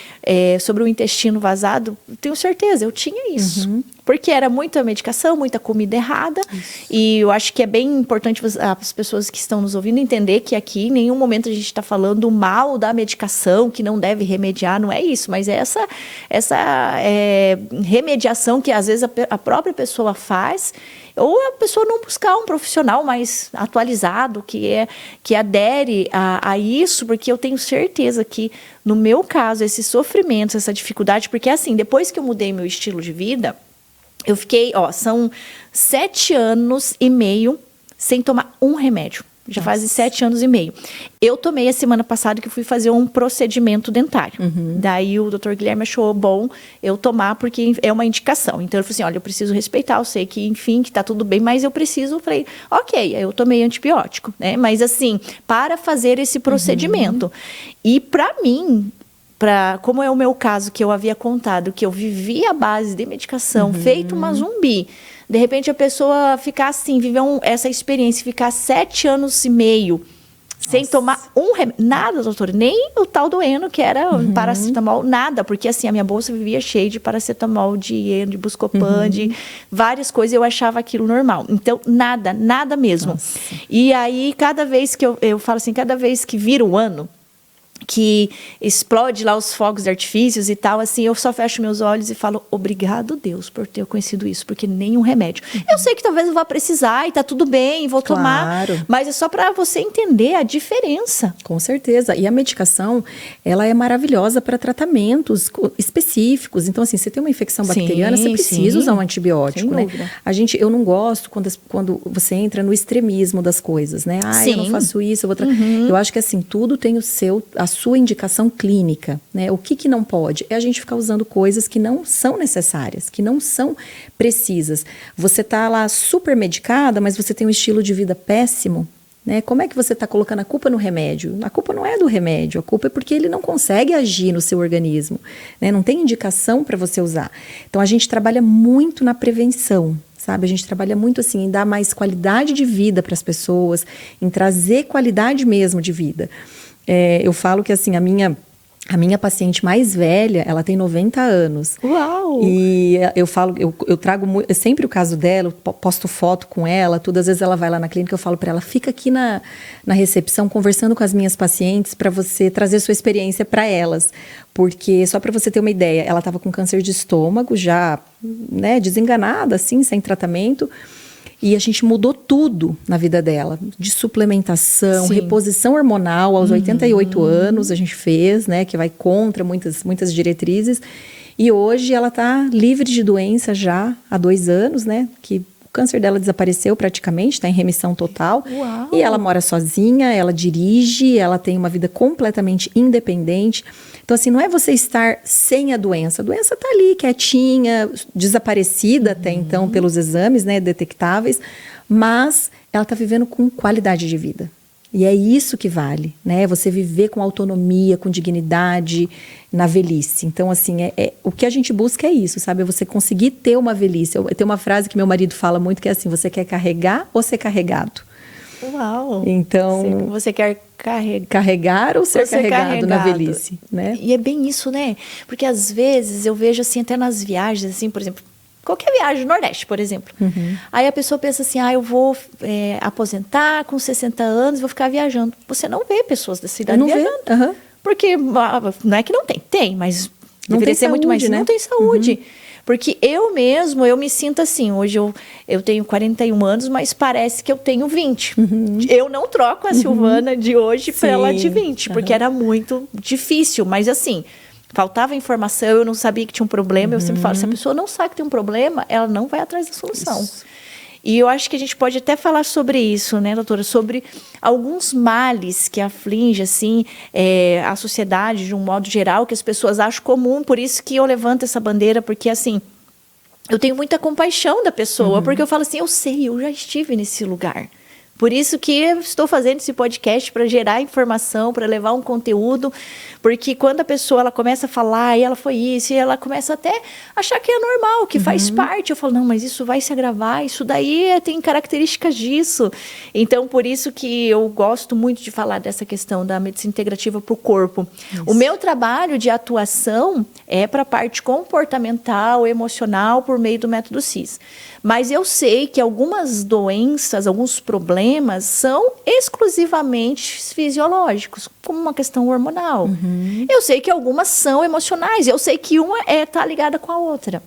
sobre o intestino vazado, tenho certeza, eu tinha isso. Porque era muita medicação, muita comida errada. Isso. E eu acho que é bem importante as pessoas que estão nos ouvindo entender que aqui em nenhum momento a gente está falando mal da medicação, que não deve remediar, não é isso. Mas é essa remediação que às vezes a própria pessoa faz, ou a pessoa não buscar um profissional mais atualizado, que adere a isso, porque eu tenho certeza que, no meu caso, esse sofrimento, essa dificuldade, porque assim, depois que eu mudei meu estilo de vida, eu fiquei, são 7 anos e meio sem tomar um remédio. Já fazem 7 anos e meio. Eu tomei a semana passada que eu fui fazer um procedimento dentário. Daí o Dr. Guilherme achou bom eu tomar, porque é uma indicação. Então ele falou assim, olha, eu preciso respeitar, eu sei que, enfim, que tá tudo bem, mas eu preciso. Eu falei, ok, aí eu tomei antibiótico, né? Mas assim, para fazer esse procedimento. E para mim, como é o meu caso, que eu havia contado, que eu vivi à base de medicação, feito uma zumbi. De repente, a pessoa ficar assim, viver essa experiência, ficar 7 anos e meio sem tomar um remédio. Nada, doutora, nem o tal do Eno, que era paracetamol, nada. Porque assim, a minha bolsa vivia cheia de paracetamol, de Eno, de Buscopan, de várias coisas. Eu achava aquilo normal. Então, nada mesmo. Nossa. E aí, cada vez que eu falo assim, cada vez que vira o ano, que explode lá os fogos de artifícios e tal, assim, eu só fecho meus olhos e falo, obrigado, Deus, por ter conhecido isso, porque nenhum remédio. Eu sei que talvez eu vá precisar e tá tudo bem, vou tomar, mas é só para você entender a diferença. Com certeza. E a medicação, ela é maravilhosa para tratamentos específicos. Então, assim, você tem uma infecção bacteriana, você precisa usar um antibiótico, né? Eu não gosto quando você entra no extremismo das coisas, né? Eu não faço isso, eu vou Eu acho que, assim, tudo tem a sua indicação clínica, né? O que não pode? É a gente ficar usando coisas que não são necessárias, que não são precisas. Você está lá super medicada, mas você tem um estilo de vida péssimo, né? Como é que você está colocando a culpa no remédio? A culpa não é do remédio, a culpa é porque ele não consegue agir no seu organismo, né? Não tem indicação para você usar. Então, a gente trabalha muito na prevenção, sabe? A gente trabalha muito assim em dar mais qualidade de vida para as pessoas, em trazer qualidade mesmo de vida. Eu falo que assim, a minha paciente mais velha, ela tem 90 anos. Uau! E eu falo, eu trago sempre o caso dela, eu posto foto com ela, todas as vezes ela vai lá na clínica, eu falo para ela, fica aqui na recepção conversando com as minhas pacientes para você trazer sua experiência para elas. Porque, só para você ter uma ideia, ela estava com câncer de estômago, já, né, desenganada, assim, sem tratamento. E a gente mudou tudo na vida dela, de suplementação, reposição hormonal aos 88 anos a gente fez, né, que vai contra muitas diretrizes. E hoje ela está livre de doença já há 2 anos, né, que o câncer dela desapareceu praticamente, está em remissão total. Uau. E ela mora sozinha, ela dirige, ela tem uma vida completamente independente. Então, assim, não é você estar sem a doença está ali, quietinha, desaparecida até então pelos exames, né, detectáveis, mas ela está vivendo com qualidade de vida. E é isso que vale, né? Você viver com autonomia, com dignidade na velhice. Então, assim, o que a gente busca é isso, sabe? É você conseguir ter uma velhice. Tem uma frase que meu marido fala muito que é assim, você quer carregar ou ser carregado? Uau! Então, você quer carregar ou ser carregado na velhice, né? E é bem isso, né? Porque às vezes eu vejo assim, até nas viagens, assim, por exemplo, qualquer viagem, Nordeste, por exemplo. Aí a pessoa pensa assim, eu vou aposentar com 60 anos, vou ficar viajando. Você não vê pessoas da cidade viajando. Porque não é que não tem, mas não deveria ser saúde, muito mais. Né? Não tem saúde. Porque eu me sinto assim, hoje eu tenho 41 anos, mas parece que eu tenho 20. Eu não troco a Silvana de hoje para ela de 20, porque era muito difícil, mas assim, faltava informação, eu não sabia que tinha um problema, eu sempre falo, se a pessoa não sabe que tem um problema, ela não vai atrás da solução. Isso. E eu acho que a gente pode até falar sobre isso, né, doutora? Sobre alguns males que afligem, assim, a sociedade de um modo geral, que as pessoas acham comum, por isso que eu levanto essa bandeira, porque, assim, eu tenho muita compaixão da pessoa, porque eu falo assim, eu sei, eu já estive nesse lugar, Por isso que eu estou fazendo esse podcast para gerar informação, para levar um conteúdo, porque quando a pessoa ela começa a falar, e ela foi isso, e ela começa até a achar que é normal, que faz parte. Eu falo, não, mas isso vai se agravar, isso daí tem características disso. Então, por isso que eu gosto muito de falar dessa questão da medicina integrativa para o corpo. Isso. O meu trabalho de atuação é para a parte comportamental, emocional, por meio do método CIS. Mas eu sei que algumas doenças, alguns problemas são exclusivamente fisiológicos, como uma questão hormonal. Eu sei que algumas são emocionais, eu sei que uma está ligada com a outra.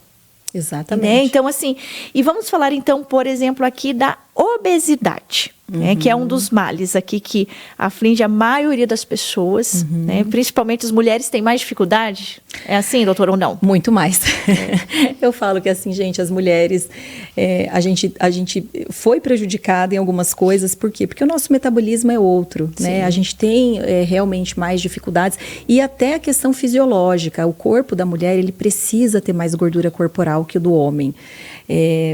Exatamente. Né? Então, assim, e vamos falar então, por exemplo, aqui da obesidade, né? Que é um dos males aqui que aflige a maioria das pessoas, né? Principalmente as mulheres têm mais dificuldade. É assim, doutora, ou não? Muito mais. Eu falo que assim, gente, as mulheres, a gente foi prejudicada em algumas coisas, por quê? Porque o nosso metabolismo é outro, né? A gente tem realmente mais dificuldades e até a questão fisiológica, o corpo da mulher, ele precisa ter mais gordura corporal que o do homem.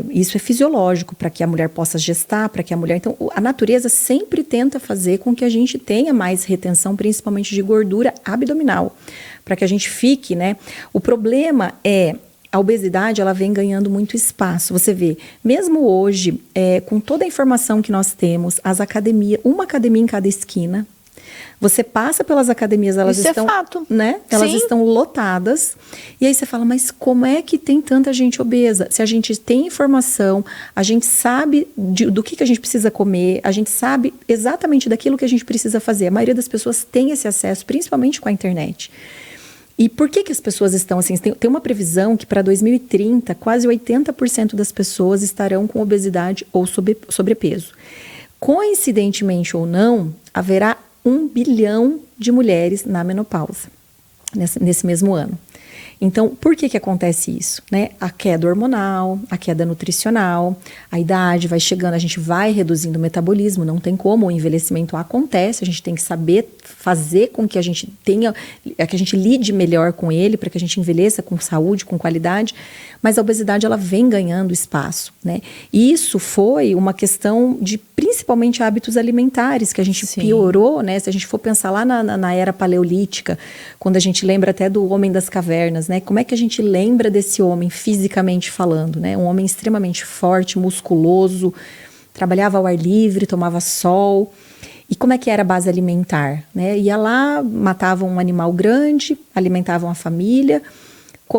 Isso é fisiológico, para que a mulher possa gestar, para que a mulher... Então, a natureza sempre tenta fazer com que a gente tenha mais retenção, principalmente de gordura abdominal, para que a gente fique, né? O problema é... A obesidade, ela vem ganhando muito espaço. Você vê, mesmo hoje, com toda a informação que nós temos, as academias, uma academia em cada esquina, você passa pelas academias, elas Isso estão, é fato. né? Elas Sim. estão lotadas. E aí você fala, mas como é que tem tanta gente obesa? Se a gente tem informação, a gente sabe do que a gente precisa comer, a gente sabe exatamente daquilo que a gente precisa fazer. A maioria das pessoas tem esse acesso, principalmente com a internet. E por que as pessoas estão assim? Tem uma previsão que para 2030, quase 80% das pessoas estarão com obesidade ou sobrepeso. Coincidentemente ou não, haverá 1 bilhão de mulheres na menopausa, nesse mesmo ano. Então, por que acontece isso? Né? A queda hormonal, a queda nutricional, a idade vai chegando, a gente vai reduzindo o metabolismo, não tem como, o envelhecimento acontece, a gente tem que saber fazer com que a gente tenha, que a gente lide melhor com ele, para que a gente envelheça com saúde, com qualidade, mas a obesidade ela vem ganhando espaço, né? E isso foi uma questão de principalmente hábitos alimentares, que a gente piorou, né? Se a gente for pensar lá na era paleolítica, quando a gente lembra até do homem das cavernas, né? Como é que a gente lembra desse homem fisicamente falando, né? Um homem extremamente forte, musculoso, trabalhava ao ar livre, tomava sol. E como é que era a base alimentar, né? Ia lá, matavam um animal grande, alimentavam a família,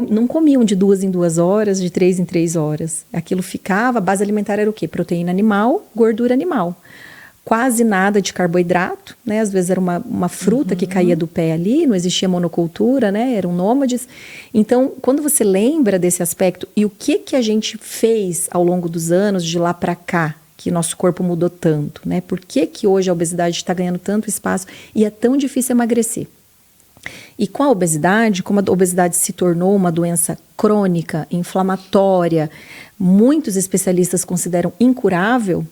não comiam de 2 em 2 horas, de 3 em 3 horas. Aquilo ficava, a base alimentar era o quê? Proteína animal, gordura animal. Quase nada de carboidrato, né? Às vezes era uma fruta que caía do pé ali, não existia monocultura, né? Eram nômades. Então, quando você lembra desse aspecto e o que a gente fez ao longo dos anos, de lá para cá, que nosso corpo mudou tanto, né? Por que hoje a obesidade está ganhando tanto espaço e é tão difícil emagrecer? E com a obesidade, como a obesidade se tornou uma doença crônica, inflamatória, muitos especialistas consideram incurável,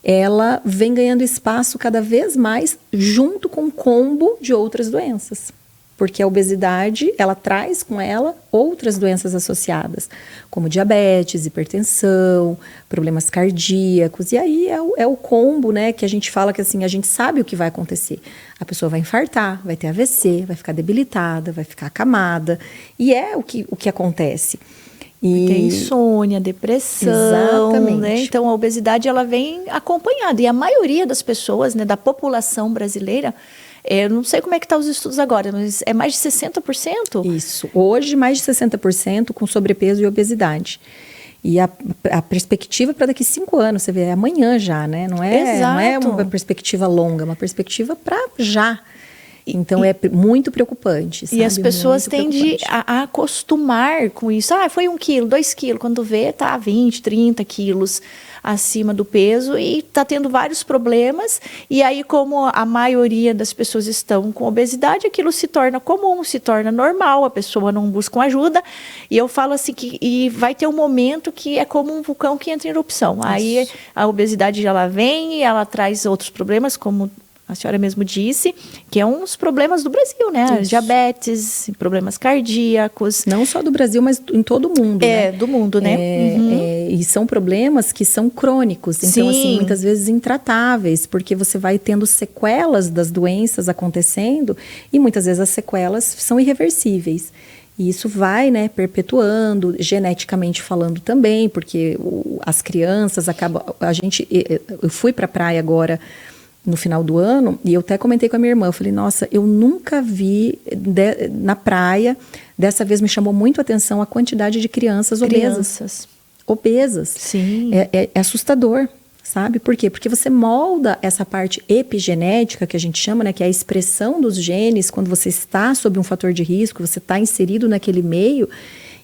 ela vem ganhando espaço cada vez mais junto com o combo de outras doenças. Porque a obesidade, ela traz com ela outras doenças associadas, como diabetes, hipertensão, problemas cardíacos. E aí é o combo, né, que a gente fala que assim, a gente sabe o que vai acontecer. A pessoa vai infartar, vai ter AVC, vai ficar debilitada, vai ficar acamada. E é o que acontece. E... Tem insônia, depressão. Exatamente. Né? Então, a obesidade ela vem acompanhada. E a maioria das pessoas, né, da população brasileira, eu não sei como é que estão os estudos agora, mas é mais de 60%? Isso. Hoje, mais de 60% com sobrepeso e obesidade. E a perspectiva para daqui 5 anos, você vê, é amanhã já, né? Não é uma perspectiva longa, é uma perspectiva para já. Então, é muito preocupante, sabe? E as pessoas tendem a acostumar com isso. Ah, foi 1 quilo, 2 quilos. Quando vê, tá 20, 30 quilos acima do peso e tá tendo vários problemas. E aí, como a maioria das pessoas estão com obesidade, aquilo se torna comum, se torna normal, a pessoa não busca ajuda. E eu falo assim, e vai ter um momento que é como um vulcão que entra em erupção. Aí, a obesidade já ela vem e ela traz outros problemas, como A senhora mesmo disse que é um dos problemas do Brasil, né? Isso. Diabetes, problemas cardíacos. Não só do Brasil, mas em todo o mundo, né? Do mundo, né? E são problemas que são crônicos. Então, assim, muitas vezes intratáveis, porque você vai tendo sequelas das doenças acontecendo e muitas vezes as sequelas são irreversíveis. E isso vai, né, perpetuando, geneticamente falando também, porque as crianças acabam... Eu fui para a praia agora no final do ano, e eu até comentei com a minha irmã, eu falei, nossa, eu nunca vi na praia, dessa vez me chamou muito a atenção a quantidade de crianças obesas. Sim. É assustador, sabe? Por quê? Porque você molda essa parte epigenética, que a gente chama, né, que é a expressão dos genes, quando você está sob um fator de risco, você está inserido naquele meio,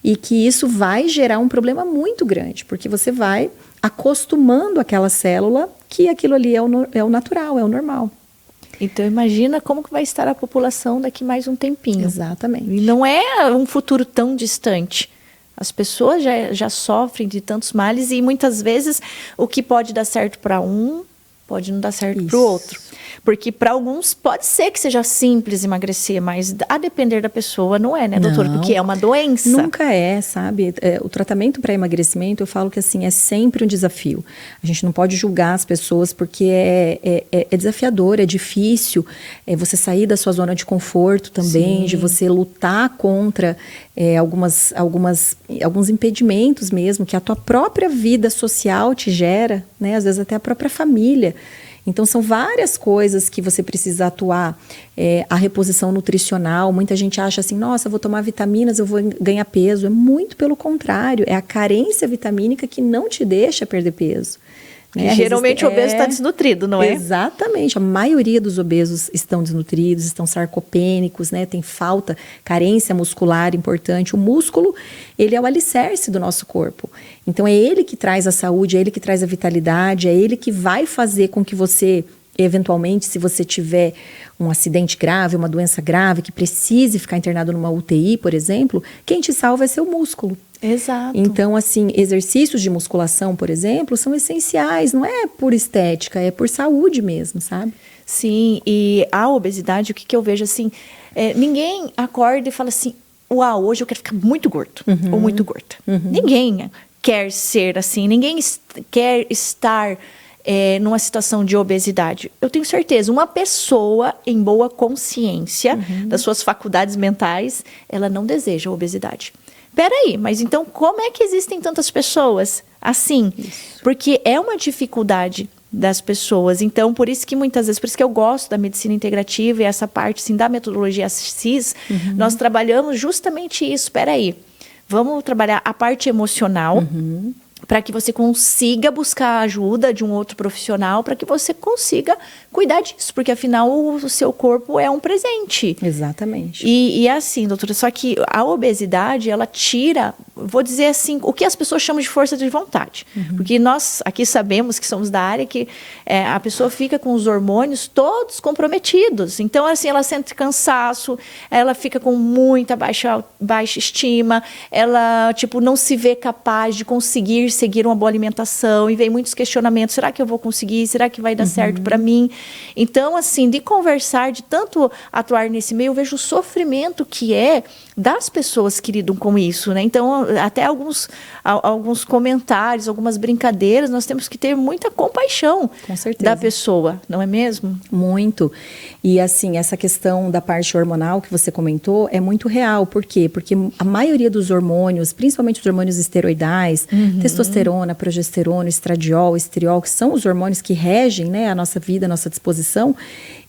e que isso vai gerar um problema muito grande, porque você vai acostumando aquela célula que aquilo ali é o natural, é o normal. Então, imagina como que vai estar a população daqui mais um tempinho. Exatamente. E não é um futuro tão distante. As pessoas já sofrem de tantos males e muitas vezes o que pode dar certo para um pode não dar certo para o outro. Porque para alguns pode ser que seja simples emagrecer, mas a depender da pessoa não é, né, doutora? Não, porque é uma doença. Nunca é, sabe? O tratamento para emagrecimento, eu falo que assim, é sempre um desafio. A gente não pode julgar as pessoas porque é desafiador, é difícil. Você sair da sua zona de conforto também, de você lutar contra alguns impedimentos mesmo que a tua própria vida social te gera, né? Às vezes até a própria família. Então, são várias coisas que você precisa atuar. A reposição nutricional, muita gente acha assim, nossa, vou tomar vitaminas, eu vou ganhar peso. É muito pelo contrário, é a carência vitamínica que não te deixa perder peso. Né? Geralmente o obeso está desnutrido, não é? Exatamente, a maioria dos obesos estão desnutridos, estão sarcopênicos, né? Tem falta, carência muscular importante. O músculo, ele é o alicerce do nosso corpo. Então é ele que traz a saúde, é ele que traz a vitalidade, é ele que vai fazer com que você, eventualmente, se você tiver um acidente grave, uma doença grave, que precise ficar internado numa UTI, por exemplo, quem te salva é seu músculo. Exato. Então, assim, exercícios de musculação, por exemplo, são essenciais. Não é por estética, é por saúde mesmo, sabe? Sim, e a obesidade, o que eu vejo assim, ninguém acorda e fala assim, uau, hoje eu quero ficar muito gordo ou muito gorda. Ninguém quer ser assim, ninguém quer estar numa situação de obesidade. Eu tenho certeza, uma pessoa em boa consciência das suas faculdades mentais, ela não deseja a obesidade. Peraí, mas então como é que existem tantas pessoas assim? Isso. Porque é uma dificuldade das pessoas. Então, por isso que muitas vezes, por isso que eu gosto da medicina integrativa e essa parte assim, da metodologia CIS, nós trabalhamos justamente isso. Peraí, vamos trabalhar a parte emocional, para que você consiga buscar a ajuda de um outro profissional, para que você consiga cuidar disso, porque afinal o seu corpo é um presente. Exatamente. E é assim, doutora, só que a obesidade, ela tira, vou dizer assim, o que as pessoas chamam de força de vontade. Porque nós aqui sabemos que somos da área que a pessoa fica com os hormônios todos comprometidos. Então, assim, ela sente cansaço, ela fica com muita baixa estima, ela, tipo, não se vê capaz de conseguir seguir uma boa alimentação e vem muitos questionamentos, será que eu vou conseguir? Será que vai dar certo para mim? Então, assim, de conversar, de tanto atuar nesse meio, eu vejo o sofrimento que é das pessoas que lidam com isso, né? Então, até alguns comentários, algumas brincadeiras, nós temos que ter muita compaixão da pessoa, não é mesmo? Muito. E, assim, essa questão da parte hormonal que você comentou é muito real. Por quê? Porque a maioria dos hormônios, principalmente os hormônios esteroidais, testosterona, progesterona, estradiol, estriol, que são os hormônios que regem, né, a nossa vida, a nossa disposição,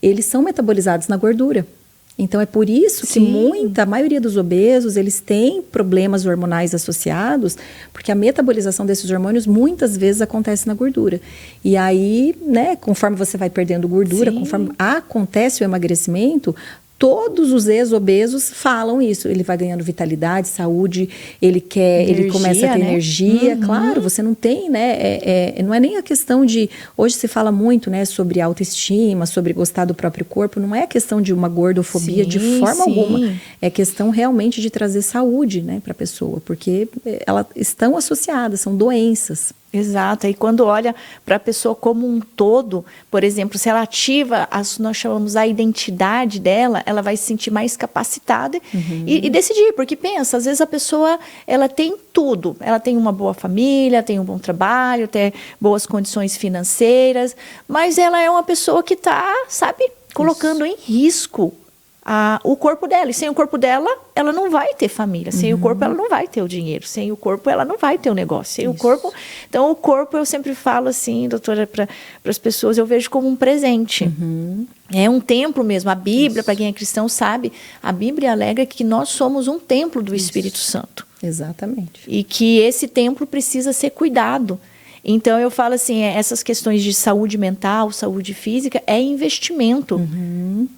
eles são metabolizados na gordura. Então, é por isso que a maioria dos obesos, eles têm problemas hormonais associados, porque a metabolização desses hormônios muitas vezes acontece na gordura. E aí, né, conforme você vai perdendo gordura, conforme acontece o emagrecimento, todos os ex-obesos falam isso. Ele vai ganhando vitalidade, saúde, ele começa a ter energia. Claro, você não tem, né? Não é nem a questão de... Hoje se fala muito, né, sobre autoestima, sobre gostar do próprio corpo. Não é questão de uma gordofobia de forma alguma. É questão realmente de trazer saúde, né, para a pessoa. Porque elas estão associadas, são doenças. Exato. E quando olha para a pessoa como um todo, por exemplo, se ela ativa, nós chamamos a identidade dela, ela vai se sentir mais capacitada e decidir. Porque pensa, às vezes a pessoa, ela tem tudo. Ela tem uma boa família, tem um bom trabalho, tem boas condições financeiras, mas ela é uma pessoa que está, sabe, colocando em risco o corpo dela. E sem o corpo dela, ela não vai ter família. Sem o corpo, ela não vai ter o dinheiro. Sem o corpo, ela não vai ter o negócio. Sem o corpo... Então, o corpo, eu sempre falo assim, doutora, para as pessoas, eu vejo como um presente. É um templo mesmo. A Bíblia, para quem é cristão, sabe, a Bíblia alega que nós somos um templo do Espírito Santo. Exatamente. E que esse templo precisa ser cuidado. Então, eu falo assim, essas questões de saúde mental, saúde física, é investimento.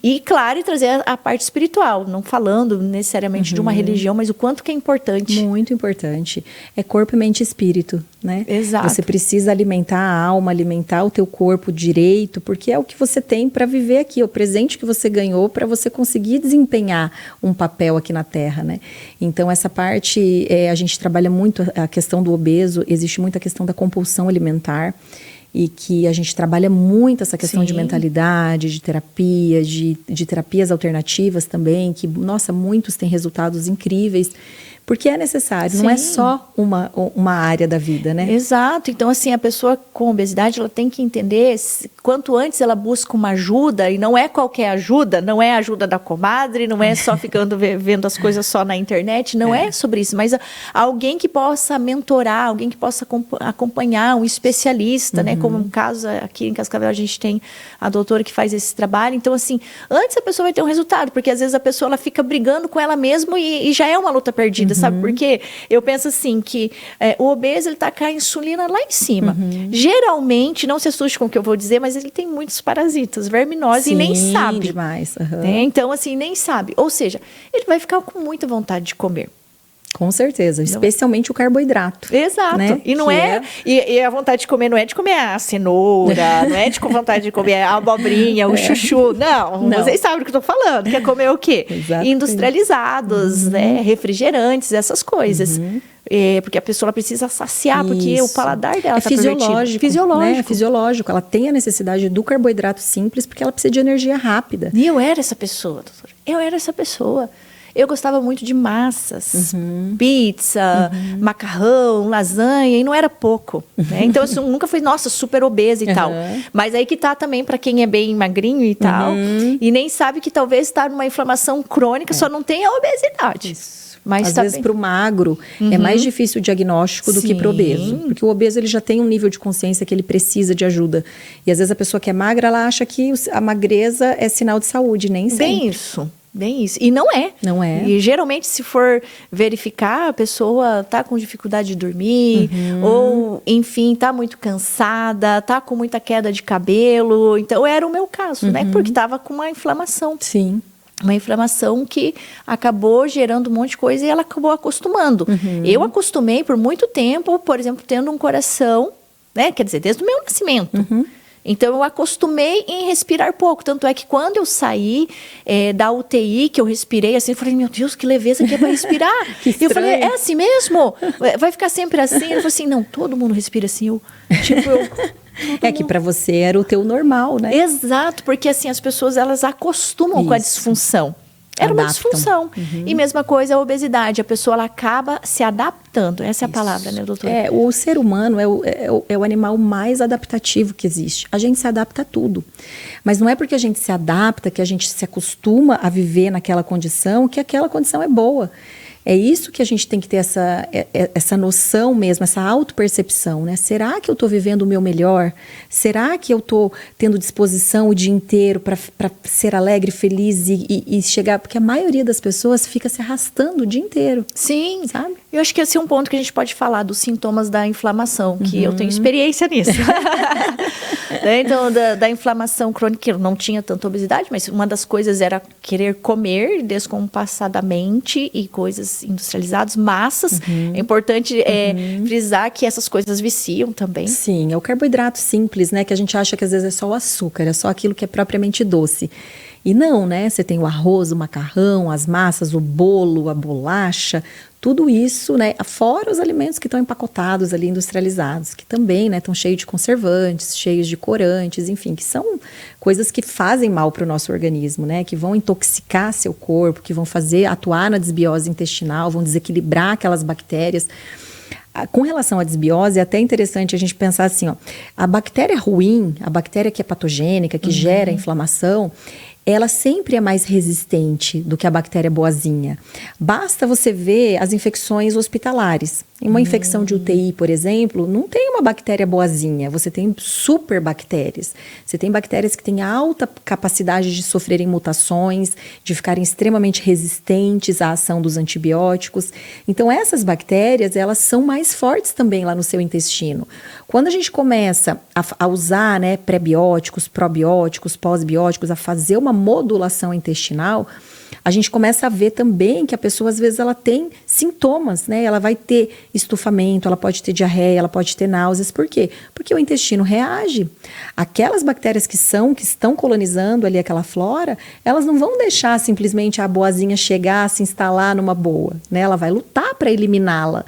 E, claro, trazer a parte espiritual, não falando necessariamente de uma religião, mas o quanto que é importante. Muito importante. É corpo, mente e espírito, né? Exato. Você precisa alimentar a alma, alimentar o teu corpo direito, porque é o que você tem para viver aqui, é o presente que você ganhou para você conseguir desempenhar um papel aqui na Terra, né? Então, essa parte, a gente trabalha muito a questão do obeso, existe muita questão da compulsão alimentar, e que a gente trabalha muito essa questão de mentalidade, de terapia, de terapias alternativas também, que, nossa, muitos têm resultados incríveis, porque é necessário, não é só uma área da vida, né? Exato. Então, assim, a pessoa com obesidade, ela tem que entender, quanto antes ela busca uma ajuda, e não é qualquer ajuda, não é a ajuda da comadre, não é só ficando vendo as coisas só na internet, não é sobre isso, mas alguém que possa mentorar, alguém que possa acompanhar, um especialista, né? Como no caso, aqui em Cascavel, a gente tem a doutora que faz esse trabalho. Então, assim, antes a pessoa vai ter um resultado, porque às vezes a pessoa ela fica brigando com ela mesma e já é uma luta perdida. Sabe por quê? Eu penso assim, que o obeso, ele tá com a insulina lá em cima. Geralmente, não se assuste com o que eu vou dizer, mas ele tem muitos parasitas, verminose, e nem sabe. Demais. Então, assim, nem sabe. Ou seja, ele vai ficar com muita vontade de comer. Com certeza, especialmente o carboidrato. Exato. Né? E não e a vontade de comer não é de comer a cenoura, não é de com vontade de comer a abobrinha, o chuchu. Não, vocês sabem do que eu tô falando. Quer comer o quê? Exatamente. Industrializados, né? Refrigerantes, essas coisas. Porque a pessoa precisa saciar, porque o paladar dela está fisiológico. Fisiológico. Né? Fisiológico. Ela tem a necessidade do carboidrato simples, porque ela precisa de energia rápida. E eu era essa pessoa, doutora. Eu era essa pessoa. Eu gostava muito de massas, pizza, macarrão, lasanha, e não era pouco. Né? Então, eu nunca fui, nossa, super obesa e tal. Mas aí que tá também para quem é bem magrinho e tal, e nem sabe que talvez está numa inflamação crônica, só não tem a obesidade. Isso. Mas às vezes para o magro é mais difícil o diagnóstico do que para o obeso. Porque o obeso ele já tem um nível de consciência que ele precisa de ajuda. E às vezes a pessoa que é magra, ela acha que a magreza é sinal de saúde, nem sempre. Bem isso. Bem isso. E não é. Não é. E geralmente, se for verificar, a pessoa está com dificuldade de dormir, ou, enfim, está muito cansada, está com muita queda de cabelo. Então, era o meu caso, né? Porque estava com uma inflamação. Sim. Uma inflamação que acabou gerando um monte de coisa e ela acabou acostumando. Eu acostumei por muito tempo, por exemplo, tendo um coração, né? Quer dizer, desde o meu nascimento. Então, eu acostumei em respirar pouco. Tanto é que quando eu saí da UTI, que eu respirei assim, eu falei, meu Deus, que leveza que é para respirar. E eu falei, é assim mesmo? Vai ficar sempre assim? Ele falou assim, não, todo mundo respira assim. Que para você era o teu normal, né? Exato, porque assim, as pessoas, elas acostumam com a disfunção. Era uma disfunção. E mesma coisa a obesidade. A pessoa ela acaba se adaptando. Essa é a palavra, né, doutora? O ser humano é o animal mais adaptativo que existe. A gente se adapta a tudo. Mas não é porque a gente se adapta, que a gente se acostuma a viver naquela condição, que aquela condição é boa. É isso que a gente tem que ter essa noção mesmo, essa autopercepção, né? Será que eu estou vivendo o meu melhor? Será que eu estou tendo disposição o dia inteiro para ser alegre, feliz e chegar... Porque a maioria das pessoas fica se arrastando o dia inteiro. Sim, sabe? Eu acho que esse é um ponto que a gente pode falar dos sintomas da inflamação, que eu tenho experiência nisso. Então, da inflamação crônica, eu não tinha tanta obesidade, mas uma das coisas era querer comer descompassadamente e coisas industrializadas, massas. É importante frisar que essas coisas viciam também. Sim, é o carboidrato simples, né? Que a gente acha que às vezes é só o açúcar, é só aquilo que é propriamente doce. E não, né? Você tem o arroz, o macarrão, as massas, o bolo, a bolacha, tudo isso, né? Fora os alimentos que estão empacotados ali, industrializados, que também, né, estão cheios de conservantes, cheios de corantes, enfim, que são coisas que fazem mal para o nosso organismo, né? Que vão intoxicar seu corpo, que vão atuar na desbiose intestinal, vão desequilibrar aquelas bactérias. Com relação à desbiose, é até interessante a gente pensar assim, ó, a bactéria ruim, a bactéria que é patogênica, que gera inflamação, ela sempre é mais resistente do que a bactéria boazinha. Basta você ver as infecções hospitalares. Em uma infecção de UTI, por exemplo, não tem uma bactéria boazinha, você tem super bactérias. Você tem bactérias que têm alta capacidade de sofrerem mutações, de ficarem extremamente resistentes à ação dos antibióticos. Então, essas bactérias, elas são mais fortes também lá no seu intestino. Quando a gente começa a usar, né, pré-bióticos, probióticos, pós-bióticos, a fazer uma modulação intestinal, a gente começa a ver também que a pessoa, às vezes, ela tem sintomas, né? Ela vai ter estufamento, ela pode ter diarreia, ela pode ter náuseas. Por quê? Porque o intestino reage. Aquelas bactérias que estão colonizando ali aquela flora, elas não vão deixar simplesmente a boazinha chegar, se instalar numa boa, né? Ela vai lutar para eliminá-la.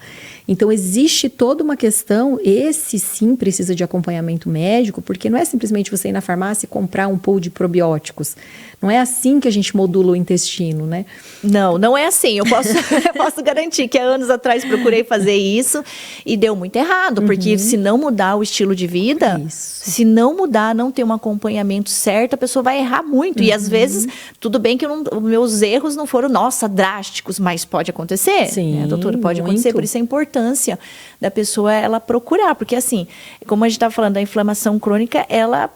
Então, existe toda uma questão, esse sim precisa de acompanhamento médico, porque não é simplesmente você ir na farmácia e comprar um pool de probióticos. Não é assim que a gente modula o intestino, né? Não, não é assim. Eu posso garantir que há anos atrás procurei fazer isso e deu muito errado, porque se não mudar o estilo de vida, se não mudar, não ter um acompanhamento certo, a pessoa vai errar muito. E às vezes, tudo bem que meus erros não foram, nossa, drásticos, mas pode acontecer. Sim, né, doutora? Pode acontecer, por isso a importância da pessoa ela procurar, porque assim, como a gente estava falando, a inflamação crônica, ela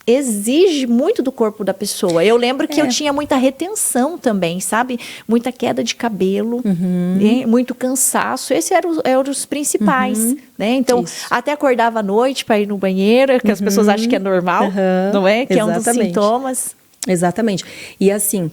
exige muito do corpo da pessoa. Eu lembro que eu tinha muita retenção também, sabe? Muita queda de cabelo, né? Muito cansaço. Esses eram os principais, né? Então, até acordava à noite para ir no banheiro, que as pessoas acham que é normal, não é? Que é um dos sintomas. Exatamente. E assim,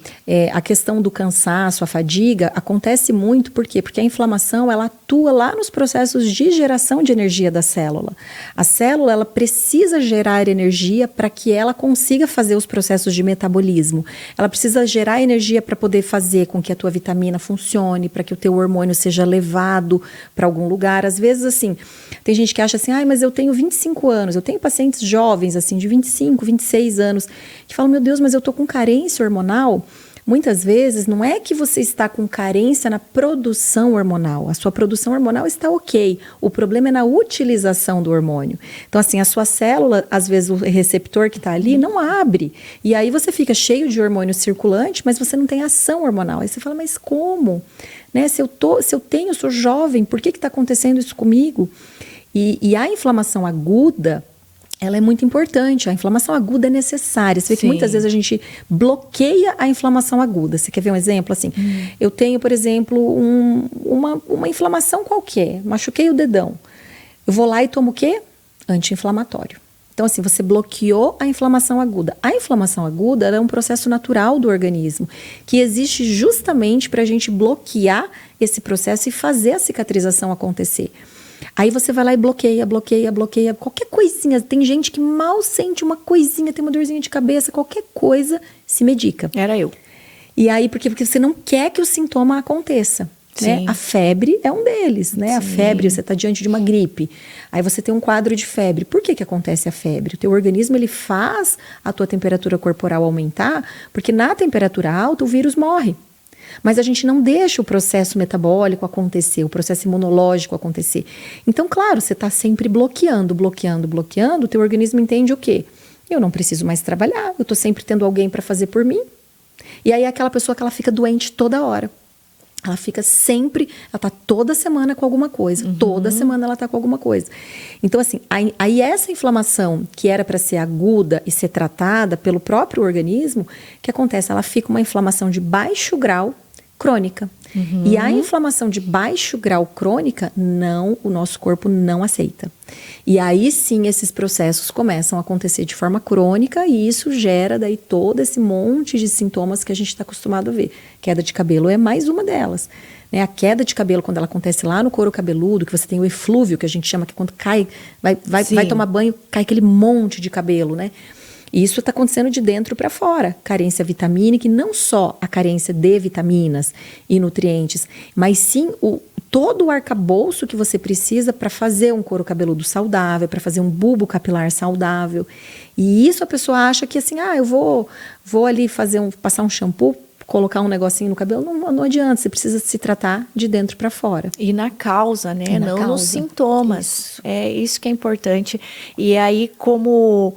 a questão do cansaço, a fadiga, acontece muito, por quê? Porque a inflamação, ela atua lá nos processos de geração de energia da célula. A célula, ela precisa gerar energia para que ela consiga fazer os processos de metabolismo. Ela precisa gerar energia para poder fazer com que a tua vitamina funcione, para que o teu hormônio seja levado para algum lugar. Às vezes, assim, tem gente que acha assim, mas eu tenho 25 anos, eu tenho pacientes jovens, assim, de 25, 26 anos, que falam, meu Deus, mas eu estou com carência hormonal. Muitas vezes não é que você está com carência na produção hormonal. A sua produção hormonal está ok. O problema é na utilização do hormônio. Então, assim, a sua célula, às vezes o receptor que está ali não abre. E aí você fica cheio de hormônio circulante, mas você não tem ação hormonal. Aí você fala, mas como? Né? Se eu sou jovem, por que está acontecendo isso comigo? E a inflamação aguda, ela é muito importante. A inflamação aguda é necessária. Você vê que muitas vezes a gente bloqueia a inflamação aguda. Você quer ver um exemplo? Assim, eu tenho, por exemplo, uma inflamação qualquer. Machuquei o dedão. Eu vou lá e tomo o quê? Anti-inflamatório. Então, assim, você bloqueou a inflamação aguda. A inflamação aguda é um processo natural do organismo, que existe justamente para a gente bloquear esse processo e fazer a cicatrização acontecer. Aí você vai lá e bloqueia, qualquer coisinha. Tem gente que mal sente uma coisinha, tem uma dorzinha de cabeça, qualquer coisa, se medica. Era eu. E aí, porque você não quer que o sintoma aconteça. Né? A febre é um deles, né? A febre, você está diante de uma gripe. Aí você tem um quadro de febre. Por que acontece a febre? O teu organismo, ele faz a tua temperatura corporal aumentar, porque na temperatura alta o vírus morre. Mas a gente não deixa o processo metabólico acontecer, o processo imunológico acontecer. Então, claro, você está sempre bloqueando, o teu organismo entende o quê? Eu não preciso mais trabalhar, eu estou sempre tendo alguém para fazer por mim. E aí é aquela pessoa que ela fica doente toda hora. Ela fica sempre, ela está toda semana com alguma coisa, toda semana ela está com alguma coisa. Então, assim, aí essa inflamação que era para ser aguda e ser tratada pelo próprio organismo, o que acontece? Ela fica uma inflamação de baixo grau crônica. E a inflamação de baixo grau crônica, o nosso corpo não aceita. E aí sim esses processos começam a acontecer de forma crônica e isso gera daí todo esse monte de sintomas que a gente está acostumado a ver. Queda de cabelo é mais uma delas. Né? A queda de cabelo, quando ela acontece lá no couro cabeludo, que você tem o eflúvio, que a gente chama, que quando cai, vai tomar banho, cai aquele monte de cabelo, né? E isso está acontecendo de dentro para fora. Carência vitamínica, e não só a carência de vitaminas e nutrientes, mas sim todo o arcabouço que você precisa para fazer um couro cabeludo saudável, para fazer um bulbo capilar saudável. E isso a pessoa acha que assim, eu vou ali passar um shampoo, colocar um negocinho no cabelo, não adianta, você precisa se tratar de dentro para fora. E na causa, né? Não nos sintomas. Isso. É isso que é importante. E aí, como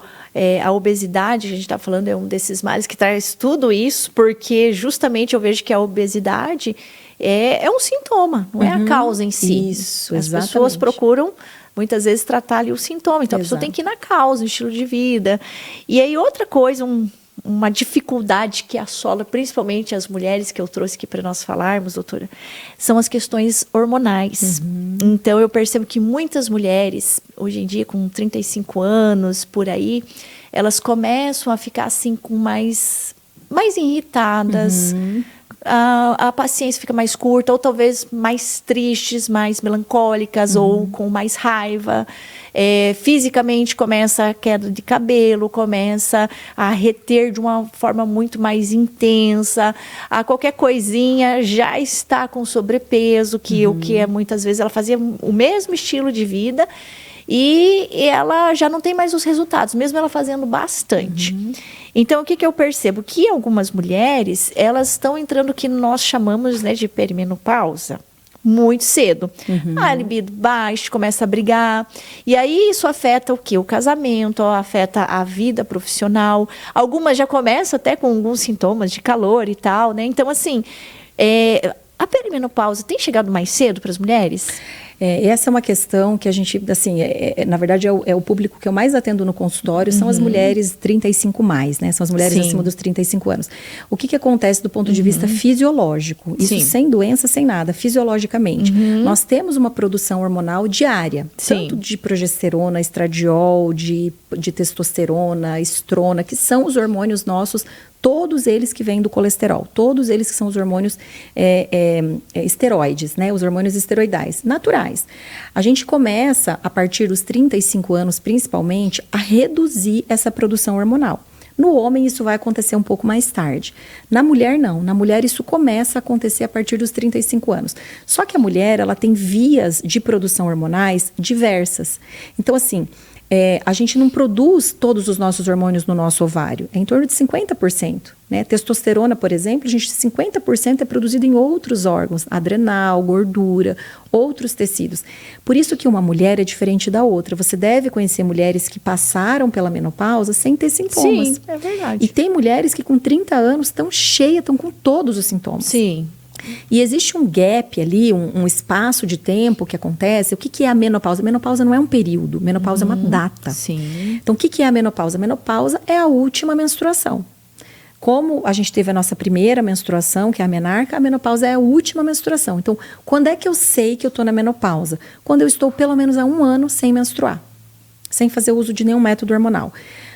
a obesidade, a gente está falando, é um desses males que traz tudo isso, porque justamente eu vejo que a obesidade é um sintoma, não é a causa em si. Isso, As exatamente. pessoas procuram muitas vezes tratar ali o sintoma. Então, a pessoa tem que ir na causa, o estilo de vida. E aí, outra coisa, uma dificuldade que assola principalmente as mulheres, que eu trouxe aqui para nós falarmos, doutora, são as questões hormonais. Então, eu percebo que muitas mulheres, hoje em dia, com 35 anos, por aí, elas começam a ficar assim, com mais irritadas, a paciência fica mais curta, ou talvez mais tristes, mais melancólicas, ou com mais raiva. Fisicamente começa a queda de cabelo, começa a reter de uma forma muito mais intensa. A qualquer coisinha já está com sobrepeso, o que é muitas vezes ela fazia o mesmo estilo de vida e ela já não tem mais os resultados, mesmo ela fazendo bastante. Então, o que eu percebo? Que algumas mulheres, elas estão entrando no que nós chamamos, né, de perimenopausa muito cedo. A libido baixa, começa a brigar. E aí isso afeta o quê? O casamento, afeta a vida profissional. Algumas já começam até com alguns sintomas de calor e tal, né? Então, assim, a perimenopausa tem chegado mais cedo para as mulheres? Essa é uma questão que a gente, assim, na verdade é o público que eu mais atendo no consultório, são as mulheres 35 mais, né? São as mulheres acima dos 35 anos. O que acontece do ponto de vista fisiológico? Isso sem doença, sem nada, fisiologicamente. Nós temos uma produção hormonal diária, tanto de progesterona, estradiol, de testosterona, estrona, que são os hormônios nossos, todos eles que vêm do colesterol, todos eles que são os hormônios esteroides, né? Os hormônios esteroidais, naturais. A gente começa, a partir dos 35 anos, principalmente, a reduzir essa produção hormonal. No homem, isso vai acontecer um pouco mais tarde. Na mulher, não. Na mulher, isso começa a acontecer a partir dos 35 anos. Só que a mulher, ela tem vias de produção hormonais diversas. Então, assim, a gente não produz todos os nossos hormônios no nosso ovário. É em torno de 50%. Né? Testosterona, por exemplo, 50% é produzido em outros órgãos. Adrenal, gordura, outros tecidos. Por isso que uma mulher é diferente da outra. Você deve conhecer mulheres que passaram pela menopausa sem ter sintomas. Sim, é verdade. E tem mulheres que com 30 anos estão cheias, estão com todos os sintomas. Sim. E existe um gap ali, um espaço de tempo que acontece. O que é a menopausa? A menopausa não é um período, menopausa é uma data. Sim. Então, o que é a menopausa? A menopausa é a última menstruação. Como a gente teve a nossa primeira menstruação, que é a menarca, a menopausa é a última menstruação. Então, quando é que eu sei que eu estou na menopausa? Quando eu estou pelo menos há 1 ano sem menstruar, sem fazer uso de nenhum método hormonal.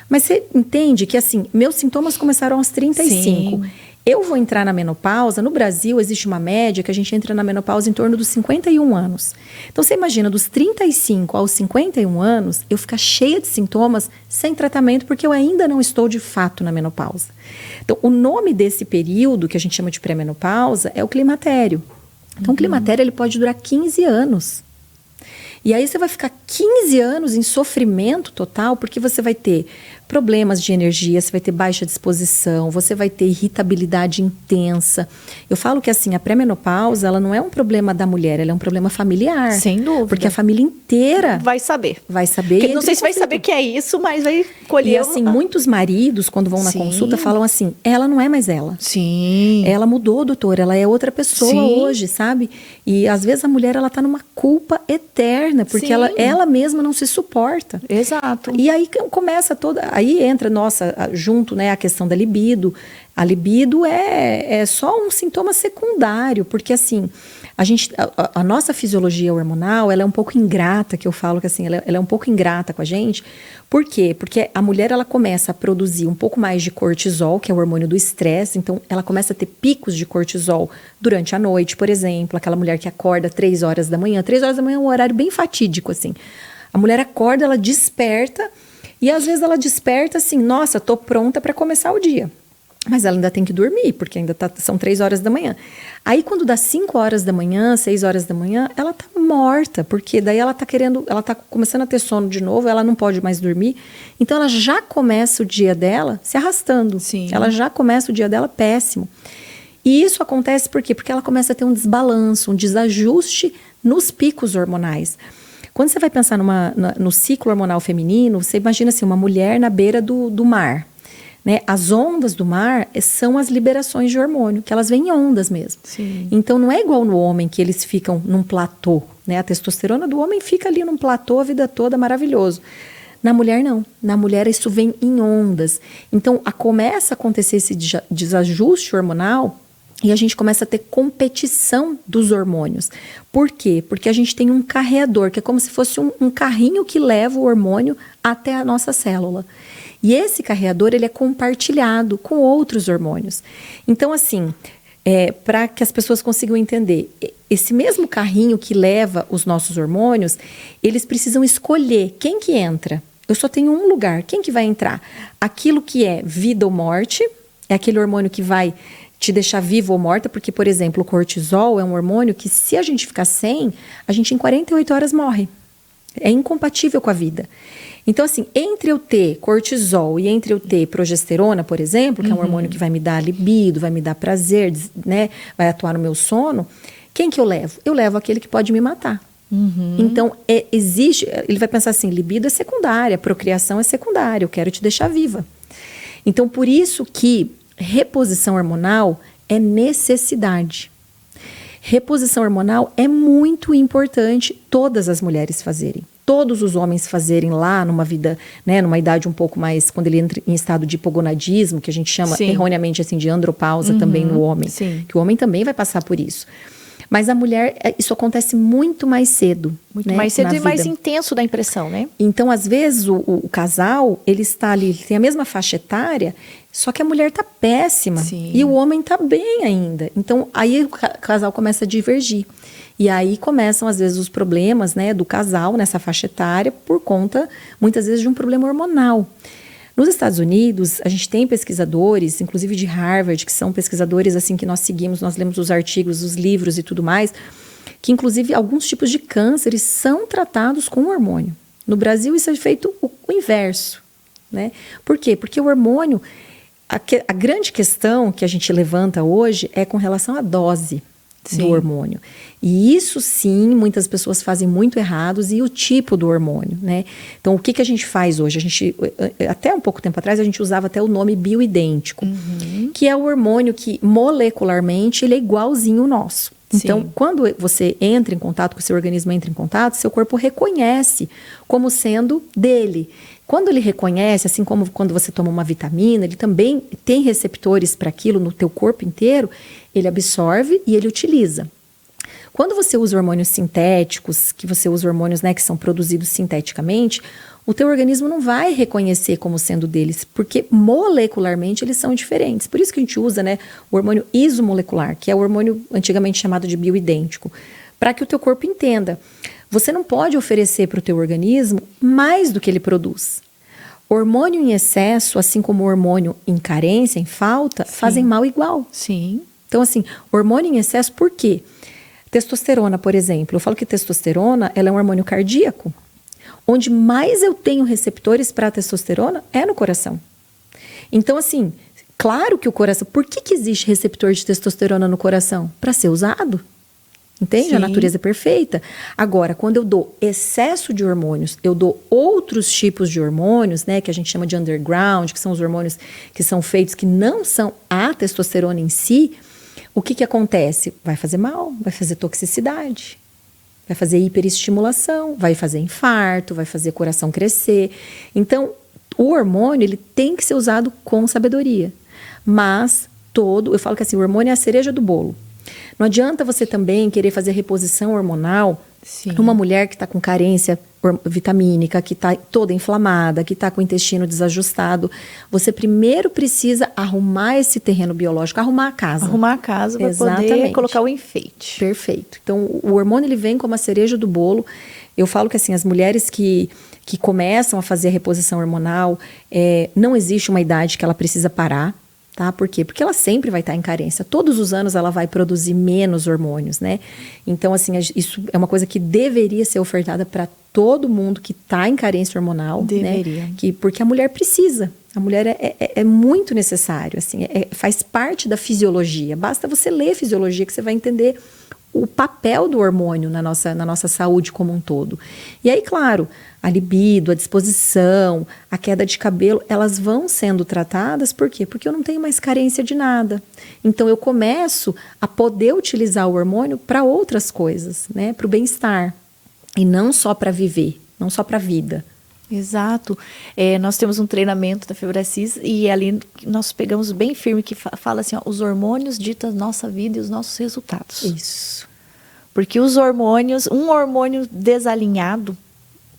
Mas você entende que, assim, meus sintomas começaram aos 35. Sim. Eu vou entrar na menopausa, no Brasil existe uma média que a gente entra na menopausa em torno dos 51 anos. Então, você imagina, dos 35 aos 51 anos, eu ficar cheia de sintomas sem tratamento, porque eu ainda não estou de fato na menopausa. Então, o nome desse período, que a gente chama de pré-menopausa, é o climatério. Então, o climatério ele pode durar 15 anos. E aí você vai ficar 15 anos em sofrimento total, porque você vai ter problemas de energia, você vai ter baixa disposição, você vai ter irritabilidade intensa. Eu falo que assim, a pré-menopausa, ela não é um problema da mulher, ela é um problema familiar. Sem dúvida. Porque a família inteira vai saber. Vai saber. Porque não sei se vai saber que é isso, mas vai colher. E assim, muitos maridos, quando vão na consulta, falam assim, ela não é mais ela. Sim. Ela mudou, doutora, ela é outra pessoa hoje, sabe? E às vezes a mulher, ela tá numa culpa eterna, porque ela mesma não se suporta. Exato. E aí começa aí entra, junto, né, a questão da libido. A libido é só um sintoma secundário, porque assim, a nossa fisiologia hormonal, ela é um pouco ingrata, que eu falo que assim, ela é um pouco ingrata com a gente. Por quê? Porque a mulher, ela começa a produzir um pouco mais de cortisol, que é o hormônio do estresse, então ela começa a ter picos de cortisol durante a noite, por exemplo, aquela mulher que acorda 3 horas da manhã. 3 horas da manhã é um horário bem fatídico, assim. A mulher acorda, ela desperta E às vezes ela desperta assim, nossa, tô pronta para começar o dia. Mas ela ainda tem que dormir, porque ainda são 3 horas da manhã. Aí quando dá 5 horas da manhã, 6 horas da manhã, ela tá morta, porque daí ela tá começando a ter sono de novo, ela não pode mais dormir. Então ela já começa o dia dela se arrastando. Sim. Ela já começa o dia dela péssimo. E isso acontece por quê? Porque ela começa a ter um desbalanço, um desajuste nos picos hormonais. Quando você vai pensar no ciclo hormonal feminino, você imagina assim, uma mulher na beira do mar. Né? As ondas do mar são as liberações de hormônio, que elas vêm em ondas mesmo. Sim. Então não é igual no homem, que eles ficam num platô. Né? A testosterona do homem fica ali num platô a vida toda, maravilhoso. Na mulher não. Na mulher isso vem em ondas. Então começa a acontecer esse desajuste hormonal e a gente começa a ter competição dos hormônios. Por quê? Porque a gente tem um carreador, que é como se fosse um carrinho que leva o hormônio até a nossa célula. E esse carreador, ele é compartilhado com outros hormônios. Então, assim, para que as pessoas consigam entender, esse mesmo carrinho que leva os nossos hormônios, eles precisam escolher quem que entra. Eu só tenho um lugar, quem que vai entrar? Aquilo que é vida ou morte, é aquele hormônio que vai te deixar viva ou morta, porque, por exemplo, o cortisol é um hormônio que, se a gente ficar sem, a gente em 48 horas morre. É incompatível com a vida. Então, assim, entre eu ter cortisol e entre eu ter progesterona, por exemplo, que é um hormônio que vai me dar libido, vai me dar prazer, né, vai atuar no meu sono, quem que eu levo? Eu levo aquele que pode me matar. Então, existe, ele vai pensar assim, libido é secundária, procriação é secundária, eu quero te deixar viva. Então, por isso que reposição hormonal é necessidade. Reposição hormonal é muito importante todas as mulheres fazerem. Todos os homens fazerem lá numa vida, né, numa idade um pouco mais, quando ele entra em estado de hipogonadismo, que a gente chama erroneamente assim de andropausa também no homem, que o homem também vai passar por isso. Mas a mulher, isso acontece muito mais cedo. Muito mais cedo e mais intenso da impressão, né? Então, às vezes, o casal, ele está ali, ele tem a mesma faixa etária, só que a mulher está péssima. Sim. E o homem está bem ainda. Então, aí o casal começa a divergir. E aí começam, às vezes, os problemas, né, do casal nessa faixa etária por conta, muitas vezes, de um problema hormonal. Nos Estados Unidos, a gente tem pesquisadores, inclusive de Harvard, que são pesquisadores assim que nós seguimos, nós lemos os artigos, os livros e tudo mais, que inclusive alguns tipos de cânceres são tratados com hormônio. No Brasil, isso é feito o inverso, né? Por quê? Porque o hormônio, a grande questão que a gente levanta hoje é com relação à dose do hormônio. E isso sim, muitas pessoas fazem muito errados, e o tipo do hormônio, né? Então, o que a gente faz hoje? A gente, até um pouco tempo atrás, a gente usava até o nome bioidêntico, que é o hormônio que molecularmente ele é igualzinho ao nosso. Então, quando você entra em contato, com o seu organismo entra em contato, seu corpo reconhece como sendo dele. Quando ele reconhece, assim como quando você toma uma vitamina, ele também tem receptores para aquilo no teu corpo inteiro, ele absorve e ele utiliza. Quando você usa hormônios sintéticos, que você usa hormônios, né, que são produzidos sinteticamente, o teu organismo não vai reconhecer como sendo deles, porque molecularmente eles são diferentes. Por isso que a gente usa, né, o hormônio isomolecular, que é o hormônio antigamente chamado de bioidêntico, para que o teu corpo entenda. Você não pode oferecer para o teu organismo mais do que ele produz. Hormônio em excesso, assim como hormônio em carência, em falta, fazem mal igual. Sim. Então, assim, hormônio em excesso, por quê? Testosterona, por exemplo. Eu falo que testosterona, ela é um hormônio cardíaco. Onde mais eu tenho receptores para a testosterona é no coração. Então, assim, claro que o coração... Por que existe receptor de testosterona no coração? Para ser usado. Entende? Sim. A natureza é perfeita. Agora, quando eu dou excesso de hormônios, eu dou outros tipos de hormônios, né, que a gente chama de underground, que são os hormônios que são feitos, que não são a testosterona em si, o que acontece? Vai fazer mal, vai fazer toxicidade, vai fazer hiperestimulação, vai fazer infarto, vai fazer coração crescer. Então, o hormônio, ele tem que ser usado com sabedoria. Mas eu falo que assim, o hormônio é a cereja do bolo. Não adianta você também querer fazer reposição hormonal numa mulher que está com carência vitamínica, que está toda inflamada, que está com o intestino desajustado. Você primeiro precisa arrumar esse terreno biológico, arrumar a casa. Arrumar a casa para poder colocar o enfeite. Perfeito. Então, o hormônio ele vem como a cereja do bolo. Eu falo que assim, as mulheres que que começam a fazer a reposição hormonal, não existe uma idade que ela precisa parar. Tá? Por quê? Porque ela sempre vai estar em carência. Todos os anos ela vai produzir menos hormônios, né? Então, assim, isso é uma coisa que deveria ser ofertada para todo mundo que está em carência hormonal. Deveria. Né? Porque a mulher precisa. A mulher é muito necessário, assim, faz parte da fisiologia. Basta você ler fisiologia que você vai entender o papel do hormônio na nossa saúde como um todo. E aí, claro, a libido, a disposição, a queda de cabelo, elas vão sendo tratadas, por quê? Porque eu não tenho mais carência de nada. Então, eu começo a poder utilizar o hormônio para outras coisas, né? Para o bem-estar. E não só para viver, não só para a vida. Exato. Nós temos um treinamento da Febracis e ali nós pegamos bem firme que fala assim, ó, os hormônios ditam a nossa vida e os nossos resultados. Isso. Porque os hormônios, um hormônio desalinhado,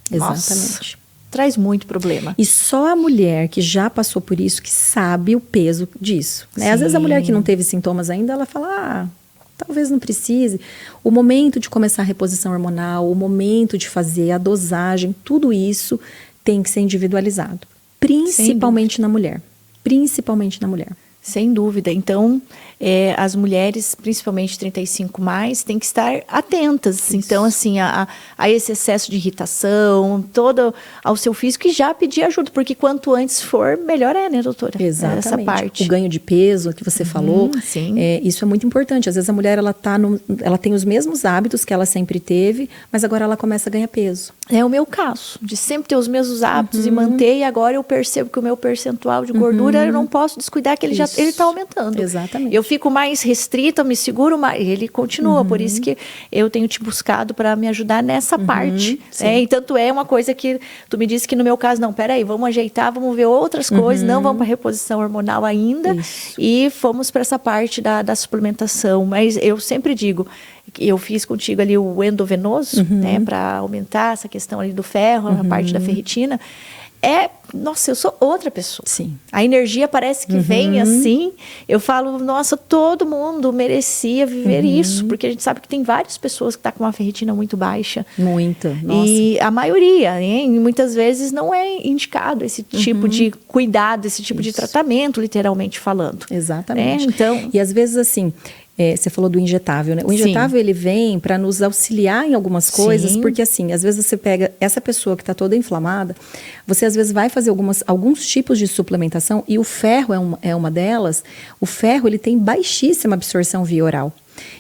exatamente, nossa, traz muito problema. E só a mulher que já passou por isso que sabe o peso disso. Né? Às vezes a mulher que não teve sintomas ainda, ela fala, talvez não precise. O momento de começar a reposição hormonal, o momento de fazer a dosagem, tudo isso tem que ser individualizado. Principalmente na mulher. Principalmente na mulher. Sem dúvida. Então, as mulheres, principalmente 35 mais, têm que estar atentas. Isso. Então, assim, a esse excesso de irritação, todo ao seu físico e já pedir ajuda, porque quanto antes for, melhor né, doutora? Exatamente. Essa parte. O ganho de peso que você falou, sim. Isso é muito importante. Às vezes a mulher, ela tem os mesmos hábitos que ela sempre teve, mas agora ela começa a ganhar peso. É o meu caso, de sempre ter os mesmos hábitos e manter, e agora eu percebo que o meu percentual de gordura, eu não posso descuidar que ele está aumentando. Exatamente. Eu fico mais restrita, me seguro mais, ele continua, por isso que eu tenho te buscado para me ajudar nessa parte. E tanto é uma coisa que tu me disse que no meu caso, não, peraí, vamos ajeitar, vamos ver outras coisas, não vamos para reposição hormonal ainda, e fomos para essa parte da suplementação. Mas eu sempre digo, eu fiz contigo ali o endovenoso, né, para aumentar essa questão ali do ferro, a parte da ferritina. Nossa, eu sou outra pessoa. Sim. A energia parece que vem assim. Eu falo, nossa, todo mundo merecia viver isso, porque a gente sabe que tem várias pessoas que estão com uma ferritina muito baixa. Muita, nossa. E a maioria, muitas vezes não é indicado esse tipo de cuidado, esse tipo de tratamento, literalmente falando. Exatamente. Então, e às vezes assim, você falou do injetável, né? O injetável, ele vem para nos auxiliar em algumas coisas, porque assim, às vezes você pega essa pessoa que está toda inflamada, você às vezes vai fazer alguns tipos de suplementação, e o ferro é uma delas. O ferro, ele tem baixíssima absorção via oral.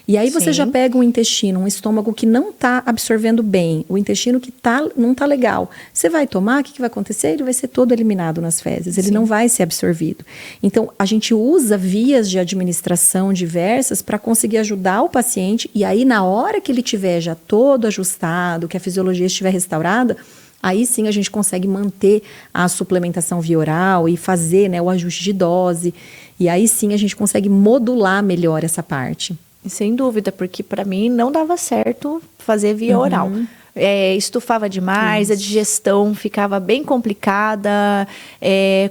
E aí você já pega um intestino, um estômago que não está absorvendo bem, o intestino que não está legal. Você vai tomar, o que vai acontecer? Ele vai ser todo eliminado nas fezes, ele não vai ser absorvido. Então, a gente usa vias de administração diversas para conseguir ajudar o paciente, e aí na hora que ele tiver já todo ajustado, que a fisiologia estiver restaurada, aí sim a gente consegue manter a suplementação via oral e fazer, né, o ajuste de dose. E aí sim a gente consegue modular melhor essa parte. Sem dúvida, porque para mim não dava certo fazer via oral. Estufava demais, a digestão ficava bem complicada,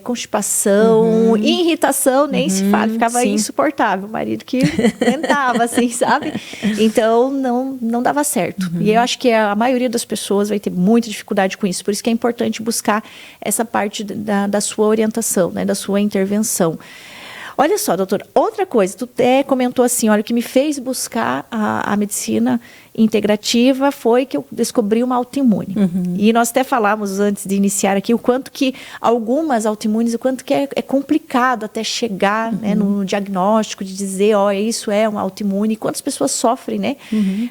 constipação, irritação, nem se fala, ficava insuportável. O marido que tentava, assim, sabe? Então, não dava certo. E eu acho que a maioria das pessoas vai ter muita dificuldade com isso. Por isso que é importante buscar essa parte da sua orientação, né, da sua intervenção. Olha só, doutora, outra coisa, tu até comentou assim, olha, o que me fez buscar a medicina integrativa foi que eu descobri uma autoimune. E nós até falamos antes de iniciar aqui o quanto que algumas autoimunes, o quanto que é complicado até chegar né, no diagnóstico de dizer, isso é uma autoimune, quantas pessoas sofrem, né?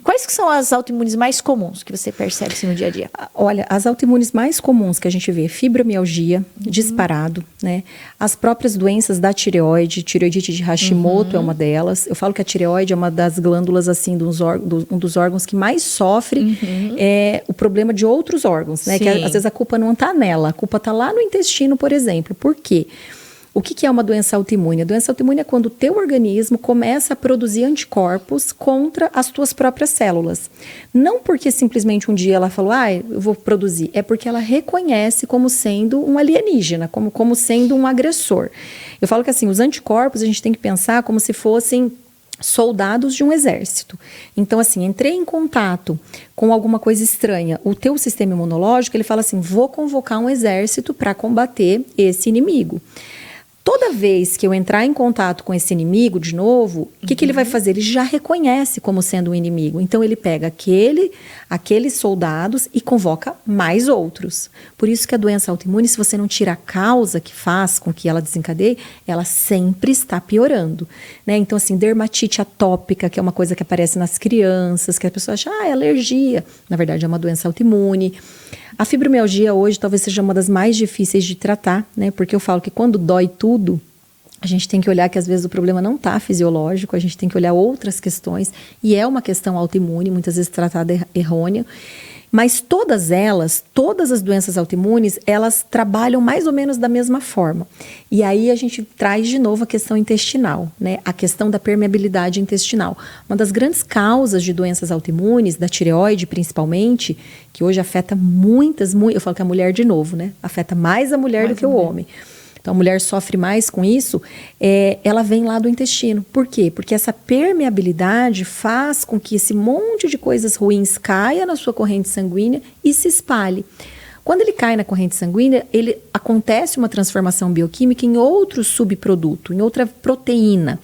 Quais que são as autoimunes mais comuns que você percebe assim, no dia a dia? Olha, as autoimunes mais comuns que a gente vê, fibromialgia, disparado, né? As próprias doenças da tireoide, tireoidite de Hashimoto é uma delas. Eu falo que a tireoide é uma das glândulas, assim, um dos órgãos que mais sofre o problema de outros órgãos, né? Que às vezes a culpa não está nela, a culpa está lá no intestino, por exemplo. Por quê? O que é uma doença autoimune? A doença autoimune é quando o teu organismo começa a produzir anticorpos contra as tuas próprias células. Não porque simplesmente um dia ela falou, eu vou produzir. É porque ela reconhece como sendo um alienígena, como sendo um agressor. Eu falo que assim, os anticorpos a gente tem que pensar como se fossem soldados de um exército. Então, assim, entrei em contato com alguma coisa estranha. O teu sistema imunológico, ele fala assim, vou convocar um exército para combater esse inimigo. Toda vez que eu entrar em contato com esse inimigo de novo, o que ele vai fazer? Ele já reconhece como sendo um inimigo. Então, ele pega aqueles soldados e convoca mais outros. Por isso que a doença autoimune, se você não tira a causa que faz com que ela desencadeie, ela sempre está piorando, né? Então, assim, dermatite atópica, que é uma coisa que aparece nas crianças, que a pessoa acha, é alergia. Na verdade, é uma doença autoimune. A fibromialgia hoje talvez seja uma das mais difíceis de tratar, né? Porque eu falo que quando dói tudo, a gente tem que olhar que às vezes o problema não está fisiológico, a gente tem que olhar outras questões, e é uma questão autoimune, muitas vezes tratada errônea. Mas todas as doenças autoimunes, elas trabalham mais ou menos da mesma forma. E aí a gente traz de novo a questão intestinal, né? A questão da permeabilidade intestinal. Uma das grandes causas de doenças autoimunes, da tireoide principalmente, que hoje afeta eu falo que a mulher de novo, né? Afeta mais a mulher do que o homem. Então, a mulher sofre mais com isso, ela vem lá do intestino. Por quê? Porque essa permeabilidade faz com que esse monte de coisas ruins caia na sua corrente sanguínea e se espalhe. Quando ele cai na corrente sanguínea, acontece uma transformação bioquímica em outro subproduto, em outra proteína.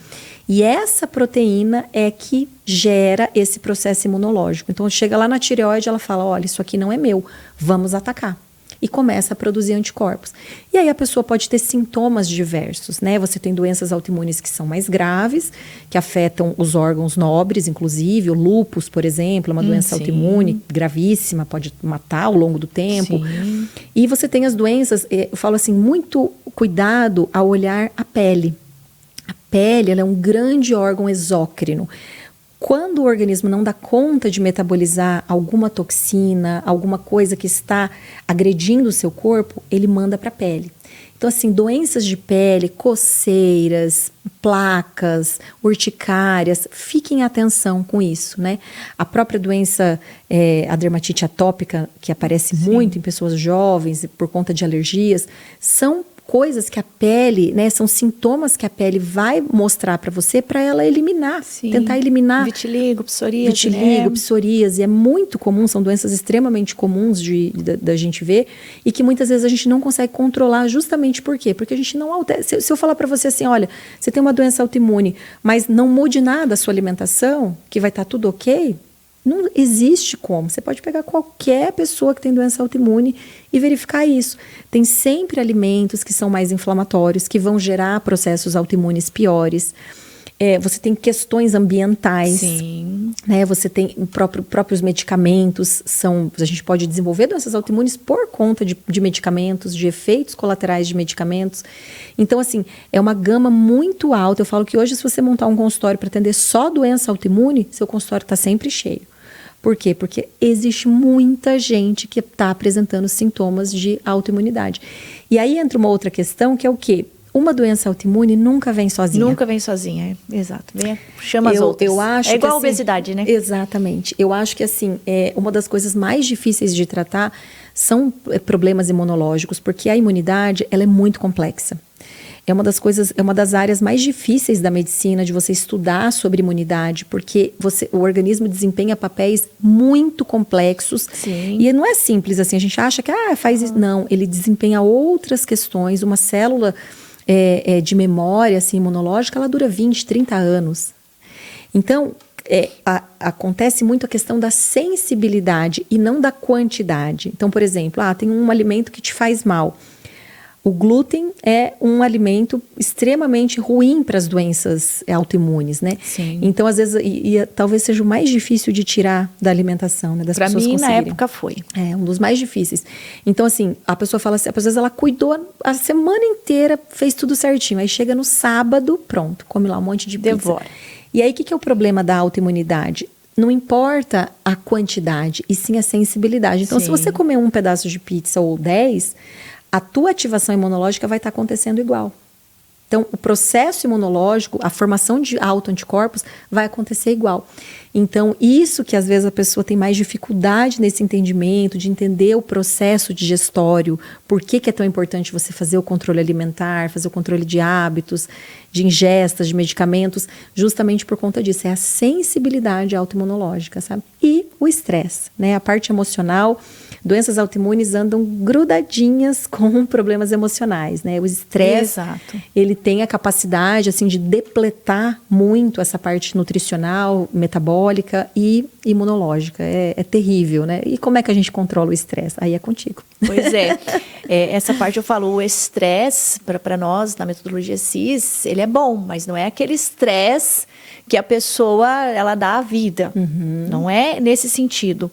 E essa proteína é que gera esse processo imunológico. Então, chega lá na tireoide, ela fala, olha, isso aqui não é meu, vamos atacar. E começa a produzir anticorpos. E aí a pessoa pode ter sintomas diversos, né? Você tem doenças autoimunes que são mais graves, que afetam os órgãos nobres, inclusive, o lúpus, por exemplo, é uma doença autoimune gravíssima, pode matar ao longo do tempo. Sim. E você tem as doenças, eu falo assim, muito cuidado ao olhar a pele. A pele, ela é um grande órgão exócrino. Quando o organismo não dá conta de metabolizar alguma toxina, alguma coisa que está agredindo o seu corpo, ele manda para a pele. Então, assim, doenças de pele, coceiras, placas, urticárias, fiquem atenção com isso, né? A própria doença, a dermatite atópica, que aparece muito em pessoas jovens por conta de alergias, são coisas que a pele, né, são sintomas que a pele vai mostrar para você para ela eliminar, tentar eliminar. Vitiligo, psoríase, psoríase, é muito comum, são doenças extremamente comuns da gente ver e que muitas vezes a gente não consegue controlar justamente por quê? Porque a gente não altera. Se eu falar para você assim, olha, você tem uma doença autoimune, mas não mude nada a sua alimentação, que vai estar tudo ok, não existe como. Você pode pegar qualquer pessoa que tem doença autoimune e verificar isso. Tem sempre alimentos que são mais inflamatórios, que vão gerar processos autoimunes piores. Você tem questões ambientais. Sim. Né? Você tem próprios medicamentos. A gente pode desenvolver doenças autoimunes por conta de medicamentos, de efeitos colaterais de medicamentos. Então, assim, é uma gama muito alta. Eu falo que hoje, se você montar um consultório para atender só doença autoimune, seu consultório está sempre cheio. Por quê? Porque existe muita gente que está apresentando sintomas de autoimunidade. E aí entra uma outra questão, que é o quê? Uma doença autoimune nunca vem sozinha. Nunca vem sozinha, exato. Chama as outras. Eu acho igual a assim, obesidade, né? Exatamente. Eu acho que assim, uma das coisas mais difíceis de tratar são problemas imunológicos, porque a imunidade ela é muito complexa. É uma das áreas mais difíceis da medicina de você estudar sobre imunidade, porque o organismo desempenha papéis muito complexos. Sim. E não é simples assim, a gente acha que faz isso. Não, ele desempenha outras questões. Uma célula de memória assim, imunológica, ela dura 20, 30 anos. Então, acontece muito a questão da sensibilidade e não da quantidade. Então, por exemplo, tem um alimento que te faz mal. O glúten é um alimento extremamente ruim para as doenças autoimunes, né? Sim. Então, às vezes, talvez seja o mais difícil de tirar da alimentação, né? Das pessoas conseguirem. Para mim, na época, foi. É, um dos mais difíceis. Então, assim, a pessoa fala assim, às vezes ela cuidou a semana inteira, fez tudo certinho. Aí chega no sábado, pronto, come lá um monte de pizza. Devora. E aí, o que é o problema da autoimunidade? Não importa a quantidade, e sim a sensibilidade. Então, se você comer um pedaço de pizza ou 10... a tua ativação imunológica vai estar acontecendo igual. Então, o processo imunológico, a formação de autoanticorpos vai acontecer igual. Então, isso que às vezes a pessoa tem mais dificuldade nesse entendimento, de entender o processo digestório, por que é tão importante você fazer o controle alimentar, fazer o controle de hábitos, de ingestas, de medicamentos, justamente por conta disso. É a sensibilidade autoimunológica, sabe? E o estresse, né? A parte emocional, doenças autoimunes andam grudadinhas com problemas emocionais, né? O estresse, ele tem a capacidade, assim, de depletar muito essa parte nutricional, metabólica e imunológica. É terrível, né? E como é que a gente controla o estresse? Aí é contigo. Pois é. Essa parte eu falo, o estresse, para nós, na metodologia CIS, ele é bom, mas não é aquele estresse que a pessoa, ela dá a vida. Não é nesse sentido.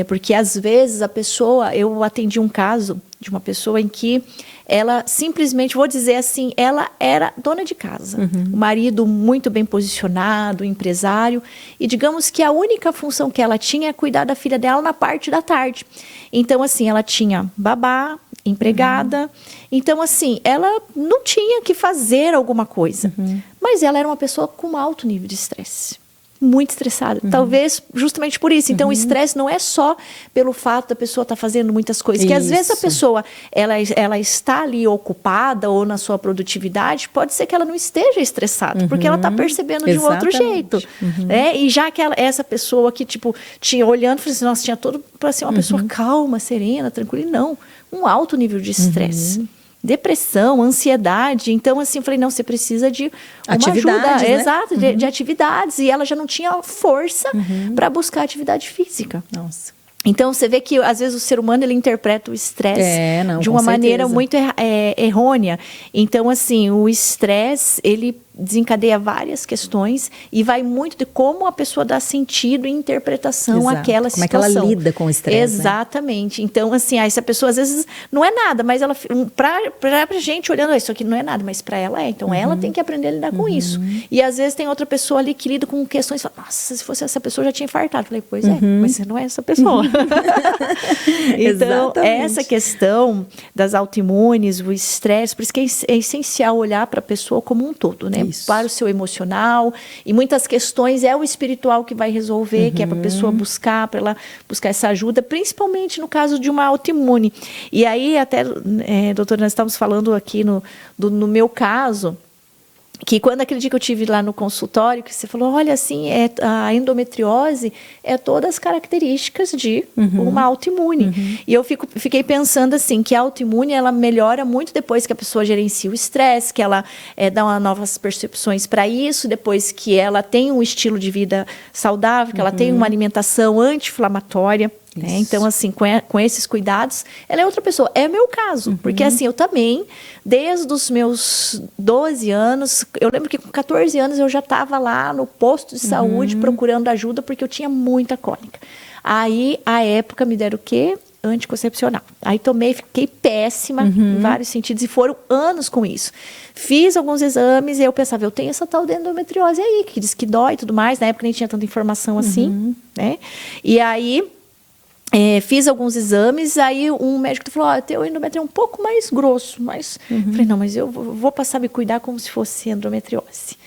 Porque, às vezes, a pessoa... Eu atendi um caso de uma pessoa em que ela simplesmente, vou dizer assim, ela era dona de casa. O marido muito bem posicionado, empresário. E digamos que a única função que ela tinha é cuidar da filha dela na parte da tarde. Então, assim, ela tinha babá, empregada. Então, assim, ela não tinha que fazer alguma coisa. Mas ela era uma pessoa com alto nível de estresse. Muito estressada. Talvez justamente por isso. Então, o estresse não é só pelo fato da pessoa estar fazendo muitas coisas. Que às vezes a pessoa, ela está ali ocupada ou na sua produtividade, pode ser que ela não esteja estressada, porque ela está percebendo de um outro jeito. Né? E já que essa pessoa que, tipo, tinha olhando, falou assim, nossa, tinha tudo para ser uma pessoa calma, serena, tranquila. E não, um alto nível de estresse. Depressão, ansiedade. Então, assim, eu falei, não, você precisa de uma ajuda. Né? Exato, de atividades. E ela já não tinha força para buscar atividade física. Nossa. Então, você vê que, às vezes, o ser humano, ele interpreta o estresse de uma maneira muito errônea. Então, assim, o estresse, ele desencadeia várias questões e vai muito de como a pessoa dá sentido e interpretação àquela situação. Como é que ela lida com o estresse. Exatamente. Né? Então, assim, essa pessoa, às vezes, não é nada, mas ela, pra gente olhando, isso aqui não é nada, mas para ela é. Então, ela tem que aprender a lidar com isso. E, às vezes, tem outra pessoa ali que lida com questões e fala, nossa, se fosse essa pessoa, já tinha infartado. Eu falei, pois é, mas você não é essa pessoa. Então, essa questão das autoimunes, o estresse, por isso que é essencial olhar para a pessoa como um todo, né? Para o seu emocional. E muitas questões é o espiritual que vai resolver, que é para a pessoa buscar, para ela buscar essa ajuda, principalmente no caso de uma autoimune. E aí, até, doutora, nós estávamos falando aqui no meu caso, que quando aquele dia que eu tive lá no consultório, que você falou, olha, assim, a endometriose é todas as características de uma autoimune. E eu fiquei pensando assim, que a autoimune, ela melhora muito depois que a pessoa gerencia o estresse, que ela dá novas percepções para isso, depois que ela tem um estilo de vida saudável, que ela tem uma alimentação anti-inflamatória. Né? Então, assim, com esses cuidados, ela é outra pessoa. É meu caso, porque assim, eu também, desde os meus 12 anos, eu lembro que com 14 anos eu já estava lá no posto de saúde procurando ajuda, porque eu tinha muita cólica. Aí, à época, me deram o quê? Anticoncepcional. Aí tomei, fiquei péssima em vários sentidos, e foram anos com isso. Fiz alguns exames e eu pensava, eu tenho essa tal de endometriose aí, que diz que dói e tudo mais. Na época nem tinha tanta informação assim, né? E aí... fiz alguns exames, aí um médico falou, teu endométrio é um pouco mais grosso, mas... Falei, não, mas eu vou passar a me cuidar como se fosse endometriose.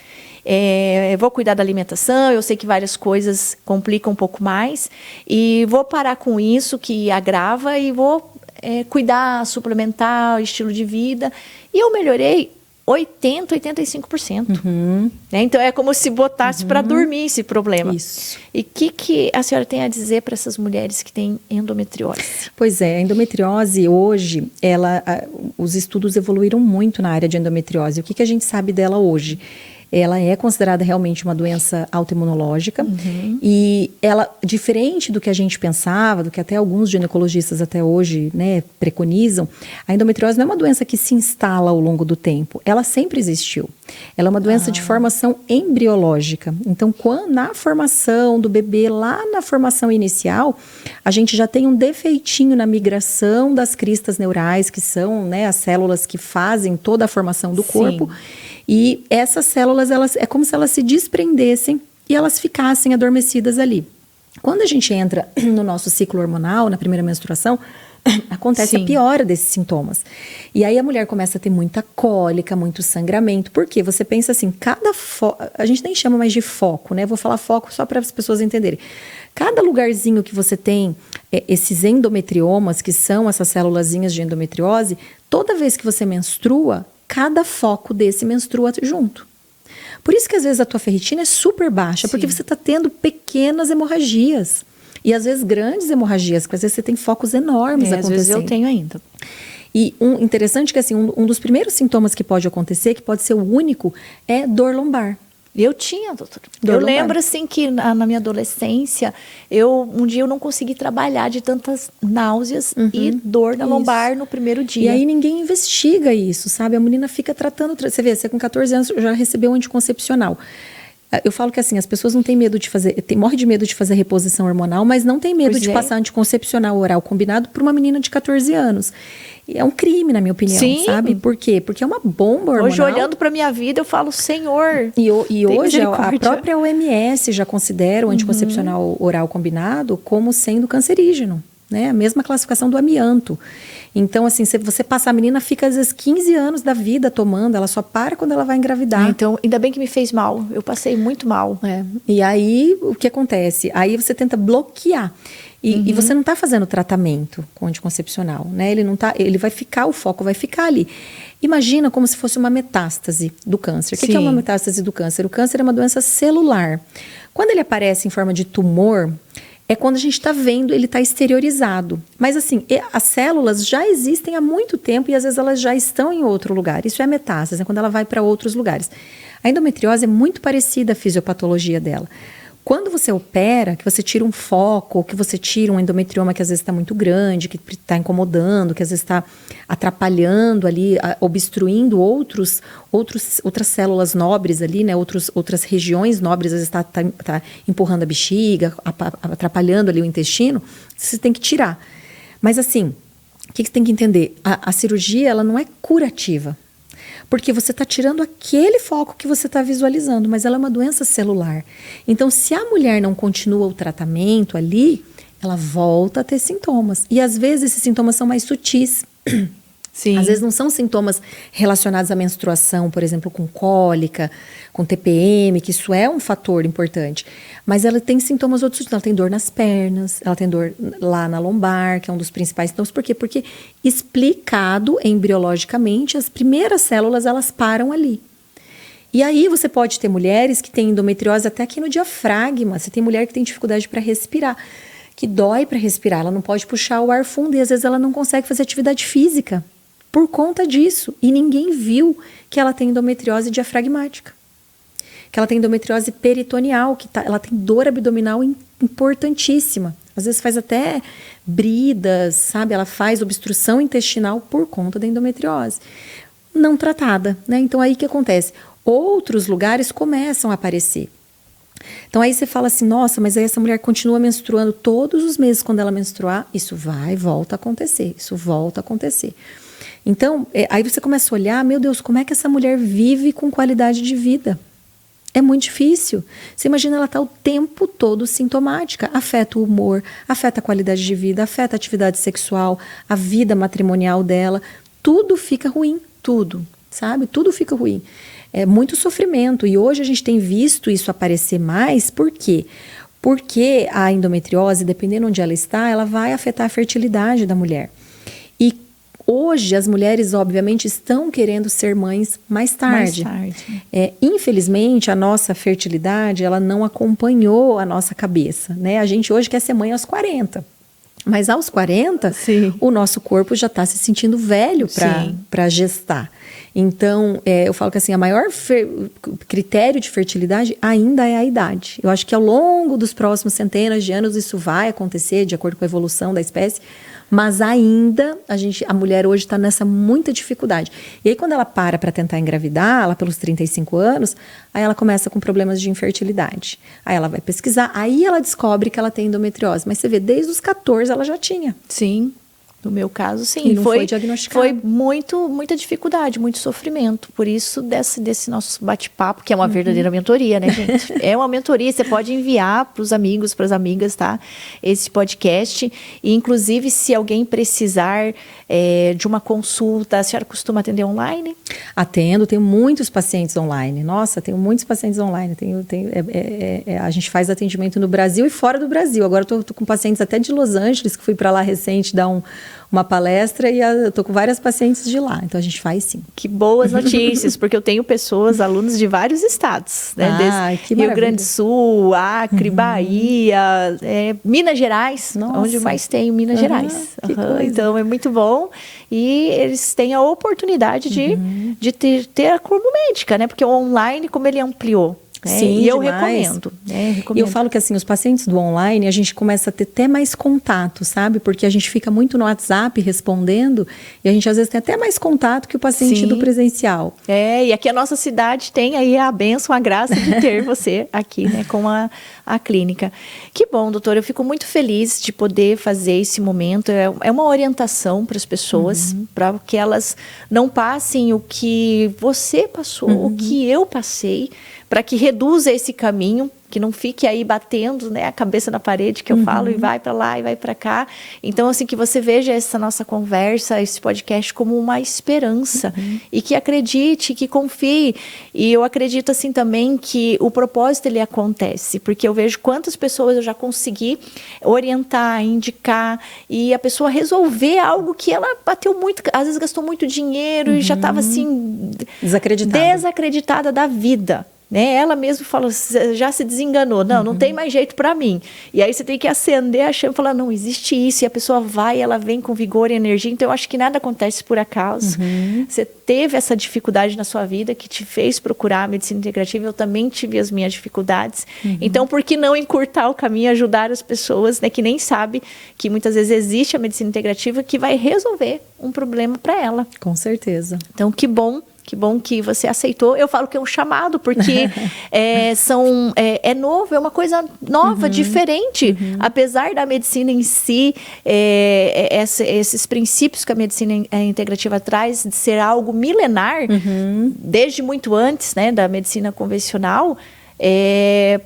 Vou cuidar da alimentação, eu sei que várias coisas complicam um pouco mais, e vou parar com isso, que agrava, e vou cuidar, suplementar o estilo de vida. E eu melhorei 80%, 85%. Né? Então, é como se botasse para dormir esse problema. Isso. E o que a senhora tem a dizer para essas mulheres que têm endometriose? Pois é, a endometriose hoje, os estudos evoluíram muito na área de endometriose. O que a gente sabe dela hoje? Ela é considerada realmente uma doença autoimunológica e ela, diferente do que a gente pensava, do que até alguns ginecologistas até hoje, né, preconizam, a endometriose não é uma doença que se instala ao longo do tempo, ela sempre existiu. Ela é uma doença de formação embriológica. Então, na formação do bebê, lá na formação inicial, a gente já tem um defeitinho na migração das cristas neurais, que são, né, as células que fazem toda a formação do corpo. E essas células, é como se elas se desprendessem e elas ficassem adormecidas ali. Quando a gente entra no nosso ciclo hormonal, na primeira menstruação, acontece Sim. a piora desses sintomas. E aí a mulher começa a ter muita cólica, muito sangramento. Por quê? Você pensa assim, a gente nem chama mais de foco, né? Vou falar foco só para as pessoas entenderem. Cada lugarzinho que você tem esses endometriomas, que são essas célulazinhas de endometriose, toda vez que você menstrua, cada foco desse menstrua junto. Por isso que às vezes a tua ferritina é super baixa, porque você está tendo pequenas hemorragias. E às vezes grandes hemorragias, porque às vezes você tem focos enormes acontecendo. Às vezes eu tenho ainda. E interessante que assim, um dos primeiros sintomas que pode acontecer, que pode ser o único, é dor lombar. Eu tinha, doutora. Dor lombar. Lembro assim que na minha adolescência, um dia eu não consegui trabalhar de tantas náuseas e dor na lombar no primeiro dia. E aí ninguém investiga isso, sabe? A menina fica tratando... Você vê, você com 14 anos já recebeu um anticoncepcional. Eu falo que assim, as pessoas não têm medo de fazer... morre de medo de fazer reposição hormonal, mas não tem medo de passar anticoncepcional oral combinado para uma menina de 14 anos. E é um crime, na minha opinião, sabe? Por quê? Porque é uma bomba hormonal. Hoje, olhando para minha vida, eu falo, Senhor... E hoje, a própria OMS já considera o anticoncepcional oral combinado como sendo cancerígeno, né? A mesma classificação do amianto. Então, assim, se você passar, a menina fica às vezes 15 anos da vida tomando, ela só para quando ela vai engravidar. Então, ainda bem que me fez mal. Eu passei muito mal. E aí, o que acontece? Aí você tenta bloquear. E você não está fazendo tratamento com anticoncepcional, né? Ele vai ficar, o foco vai ficar ali. Imagina como se fosse uma metástase do câncer. O que é uma metástase do câncer? O câncer é uma doença celular. Quando ele aparece em forma de tumor, é quando a gente está vendo, ele está exteriorizado. Mas assim, as células já existem há muito tempo e às vezes elas já estão em outro lugar. Isso é metástase, é quando ela vai para outros lugares. A endometriose é muito parecida à fisiopatologia dela. Quando você opera, que você tira um foco, ou que você tira um endometrioma que às vezes está muito grande, que está incomodando, que às vezes está atrapalhando ali, obstruindo outras células nobres ali, né? Outras regiões nobres, às vezes está empurrando a bexiga, atrapalhando ali o intestino, você tem que tirar. Mas assim, o que você tem que entender? A cirurgia, ela não é curativa. Porque você está tirando aquele foco que você está visualizando, mas ela é uma doença celular. Então, se a mulher não continua o tratamento ali, ela volta a ter sintomas. E às vezes esses sintomas são mais sutis. Sim. Às vezes não são sintomas relacionados à menstruação, por exemplo, com cólica, com TPM, que isso é um fator importante. Mas ela tem sintomas outros. Ela tem dor nas pernas, ela tem dor lá na lombar, que é um dos principais sintomas. Por quê? Porque explicado embriologicamente, as primeiras células, elas param ali. E aí você pode ter mulheres que têm endometriose até aqui no diafragma. Você tem mulher que tem dificuldade para respirar, que dói para respirar, ela não pode puxar o ar fundo e às vezes ela não consegue fazer atividade física por conta disso. E ninguém viu que ela tem endometriose diafragmática, que ela tem endometriose peritoneal, ela tem dor abdominal importantíssima. Às vezes faz até bridas, sabe? Ela faz obstrução intestinal por conta da endometriose não tratada, né? Então aí o que acontece? Outros lugares começam a aparecer. Então aí você fala assim, nossa, mas aí essa mulher continua menstruando todos os meses quando ela menstruar, isso volta a acontecer, isso volta a acontecer. Então, aí você começa a olhar, meu Deus, como é que essa mulher vive com qualidade de vida? É muito difícil. Você imagina, ela está o tempo todo sintomática, afeta o humor, afeta a qualidade de vida, afeta a atividade sexual, a vida matrimonial dela, tudo fica ruim, tudo, sabe? Tudo fica ruim. É muito sofrimento. E hoje a gente tem visto isso aparecer mais, por quê? Porque a endometriose, dependendo onde ela está, ela vai afetar a fertilidade da mulher. E hoje as mulheres, obviamente, estão querendo ser mães mais tarde. Infelizmente, a nossa fertilidade, ela não acompanhou a nossa cabeça, né? A gente hoje quer ser mãe aos 40. Mas aos 40, o nosso corpo já está se sentindo velho para gestar. Então, eu falo que assim, a maior critério de fertilidade ainda é a idade. Eu acho que ao longo dos próximos centenas de anos isso vai acontecer, de acordo com a evolução da espécie, mas ainda a mulher hoje está nessa muita dificuldade. E aí quando ela para tentar engravidar, lá pelos 35 anos, aí ela começa com problemas de infertilidade. Aí ela vai pesquisar, aí ela descobre que ela tem endometriose. Mas você vê, desde os 14 ela já tinha. Sim. No meu caso, sim. E não foi diagnosticado. Foi muita dificuldade, muito sofrimento. Por isso, desse nosso bate-papo, que é uma verdadeira mentoria, né, gente? É uma mentoria. Você pode enviar para os amigos, para as amigas, tá? Esse podcast. E, inclusive, se alguém precisar de uma consulta, a senhora costuma atender online? Atendo, tenho muitos pacientes online. Nossa, tenho muitos pacientes online. A gente faz atendimento no Brasil e fora do Brasil. Agora eu tô com pacientes até de Los Angeles, que fui para lá recente dar uma palestra e eu tô com várias pacientes de lá. Então a gente faz sim. Que boas notícias, porque eu tenho alunos de vários estados, né? Que Rio Grande do Sul, Acre, Bahia, Minas Gerais, onde mais tem Minas Gerais. Então é muito bom. E eles têm a oportunidade de ter a curva médica, né? Porque o online, como ele ampliou. Sim, e eu demais. recomendo. E eu falo que assim, os pacientes do online, a gente começa a ter até mais contato, sabe? Porque a gente fica muito no WhatsApp respondendo e a gente às vezes tem até mais contato que o paciente do presencial. E aqui a nossa cidade tem aí a bênção, a graça de ter você aqui, né, com a clínica. Que bom, doutora, eu fico muito feliz de poder fazer esse momento. É uma orientação para as pessoas, para que elas não passem o que você passou, o que eu passei, para que reduza esse caminho, que não fique aí batendo, né, a cabeça na parede, que eu falo, e vai para lá e vai para cá. Então, assim, que você veja essa nossa conversa, esse podcast como uma esperança, e que acredite, que confie. E eu acredito, assim, também que o propósito, ele acontece, porque eu vejo quantas pessoas eu já consegui orientar, indicar, e a pessoa resolver algo que ela bateu muito, às vezes gastou muito dinheiro e já estava, assim, desacreditada da vida. Né? Ela mesma fala, já se desenganou, não tem mais jeito para mim. E aí você tem que acender a chama e falar, não, existe isso. E a pessoa vai, ela vem com vigor e energia. Então, eu acho que nada acontece por acaso. Você teve essa dificuldade na sua vida que te fez procurar a medicina integrativa. Eu também tive as minhas dificuldades. Então, por que não encurtar o caminho, ajudar as pessoas, né, que nem sabem que muitas vezes existe a medicina integrativa que vai resolver um problema para ela. Com certeza. Que bom que você aceitou. Eu falo que é um chamado, porque é novo, é uma coisa nova, diferente. Apesar da medicina em si, esses princípios que a medicina integrativa traz, de ser algo milenar, desde muito antes, né, da medicina convencional,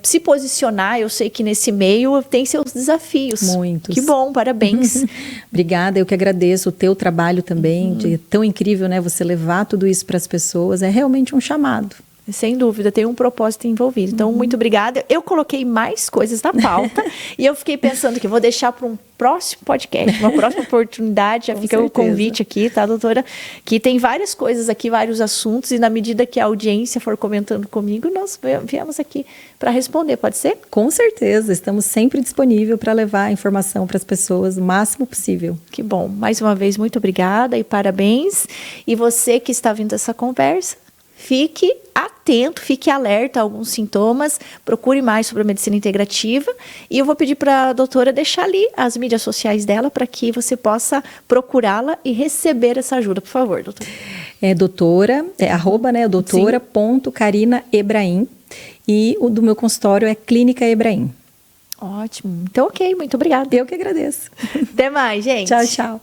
se posicionar, eu sei que nesse meio tem seus desafios. Muitos. Que bom, parabéns. Obrigada, eu que agradeço o teu trabalho também, é tão incrível, né, você levar tudo isso para as pessoas, é realmente um chamado. Sem dúvida, tem um propósito envolvido. Então, muito obrigada. Eu coloquei mais coisas na pauta e eu fiquei pensando que vou deixar para um próximo podcast, uma próxima oportunidade. Já fica o convite aqui, tá, doutora? Que tem várias coisas aqui, vários assuntos, e na medida que a audiência for comentando comigo, nós viemos aqui para responder, pode ser? Com certeza, estamos sempre disponíveis para levar a informação para as pessoas o máximo possível. Que bom. Mais uma vez, muito obrigada e parabéns. E você que está vindo essa conversa, fique atento, fique alerta a alguns sintomas, procure mais sobre a medicina integrativa e eu vou pedir para a doutora deixar ali as mídias sociais dela para que você possa procurá-la e receber essa ajuda, por favor, doutora. doutora.carina Ebrahim e o do meu consultório é Clínica Ebrahim. Ótimo. Então, ok, muito obrigada. Eu que agradeço. Até mais, gente. Tchau, tchau.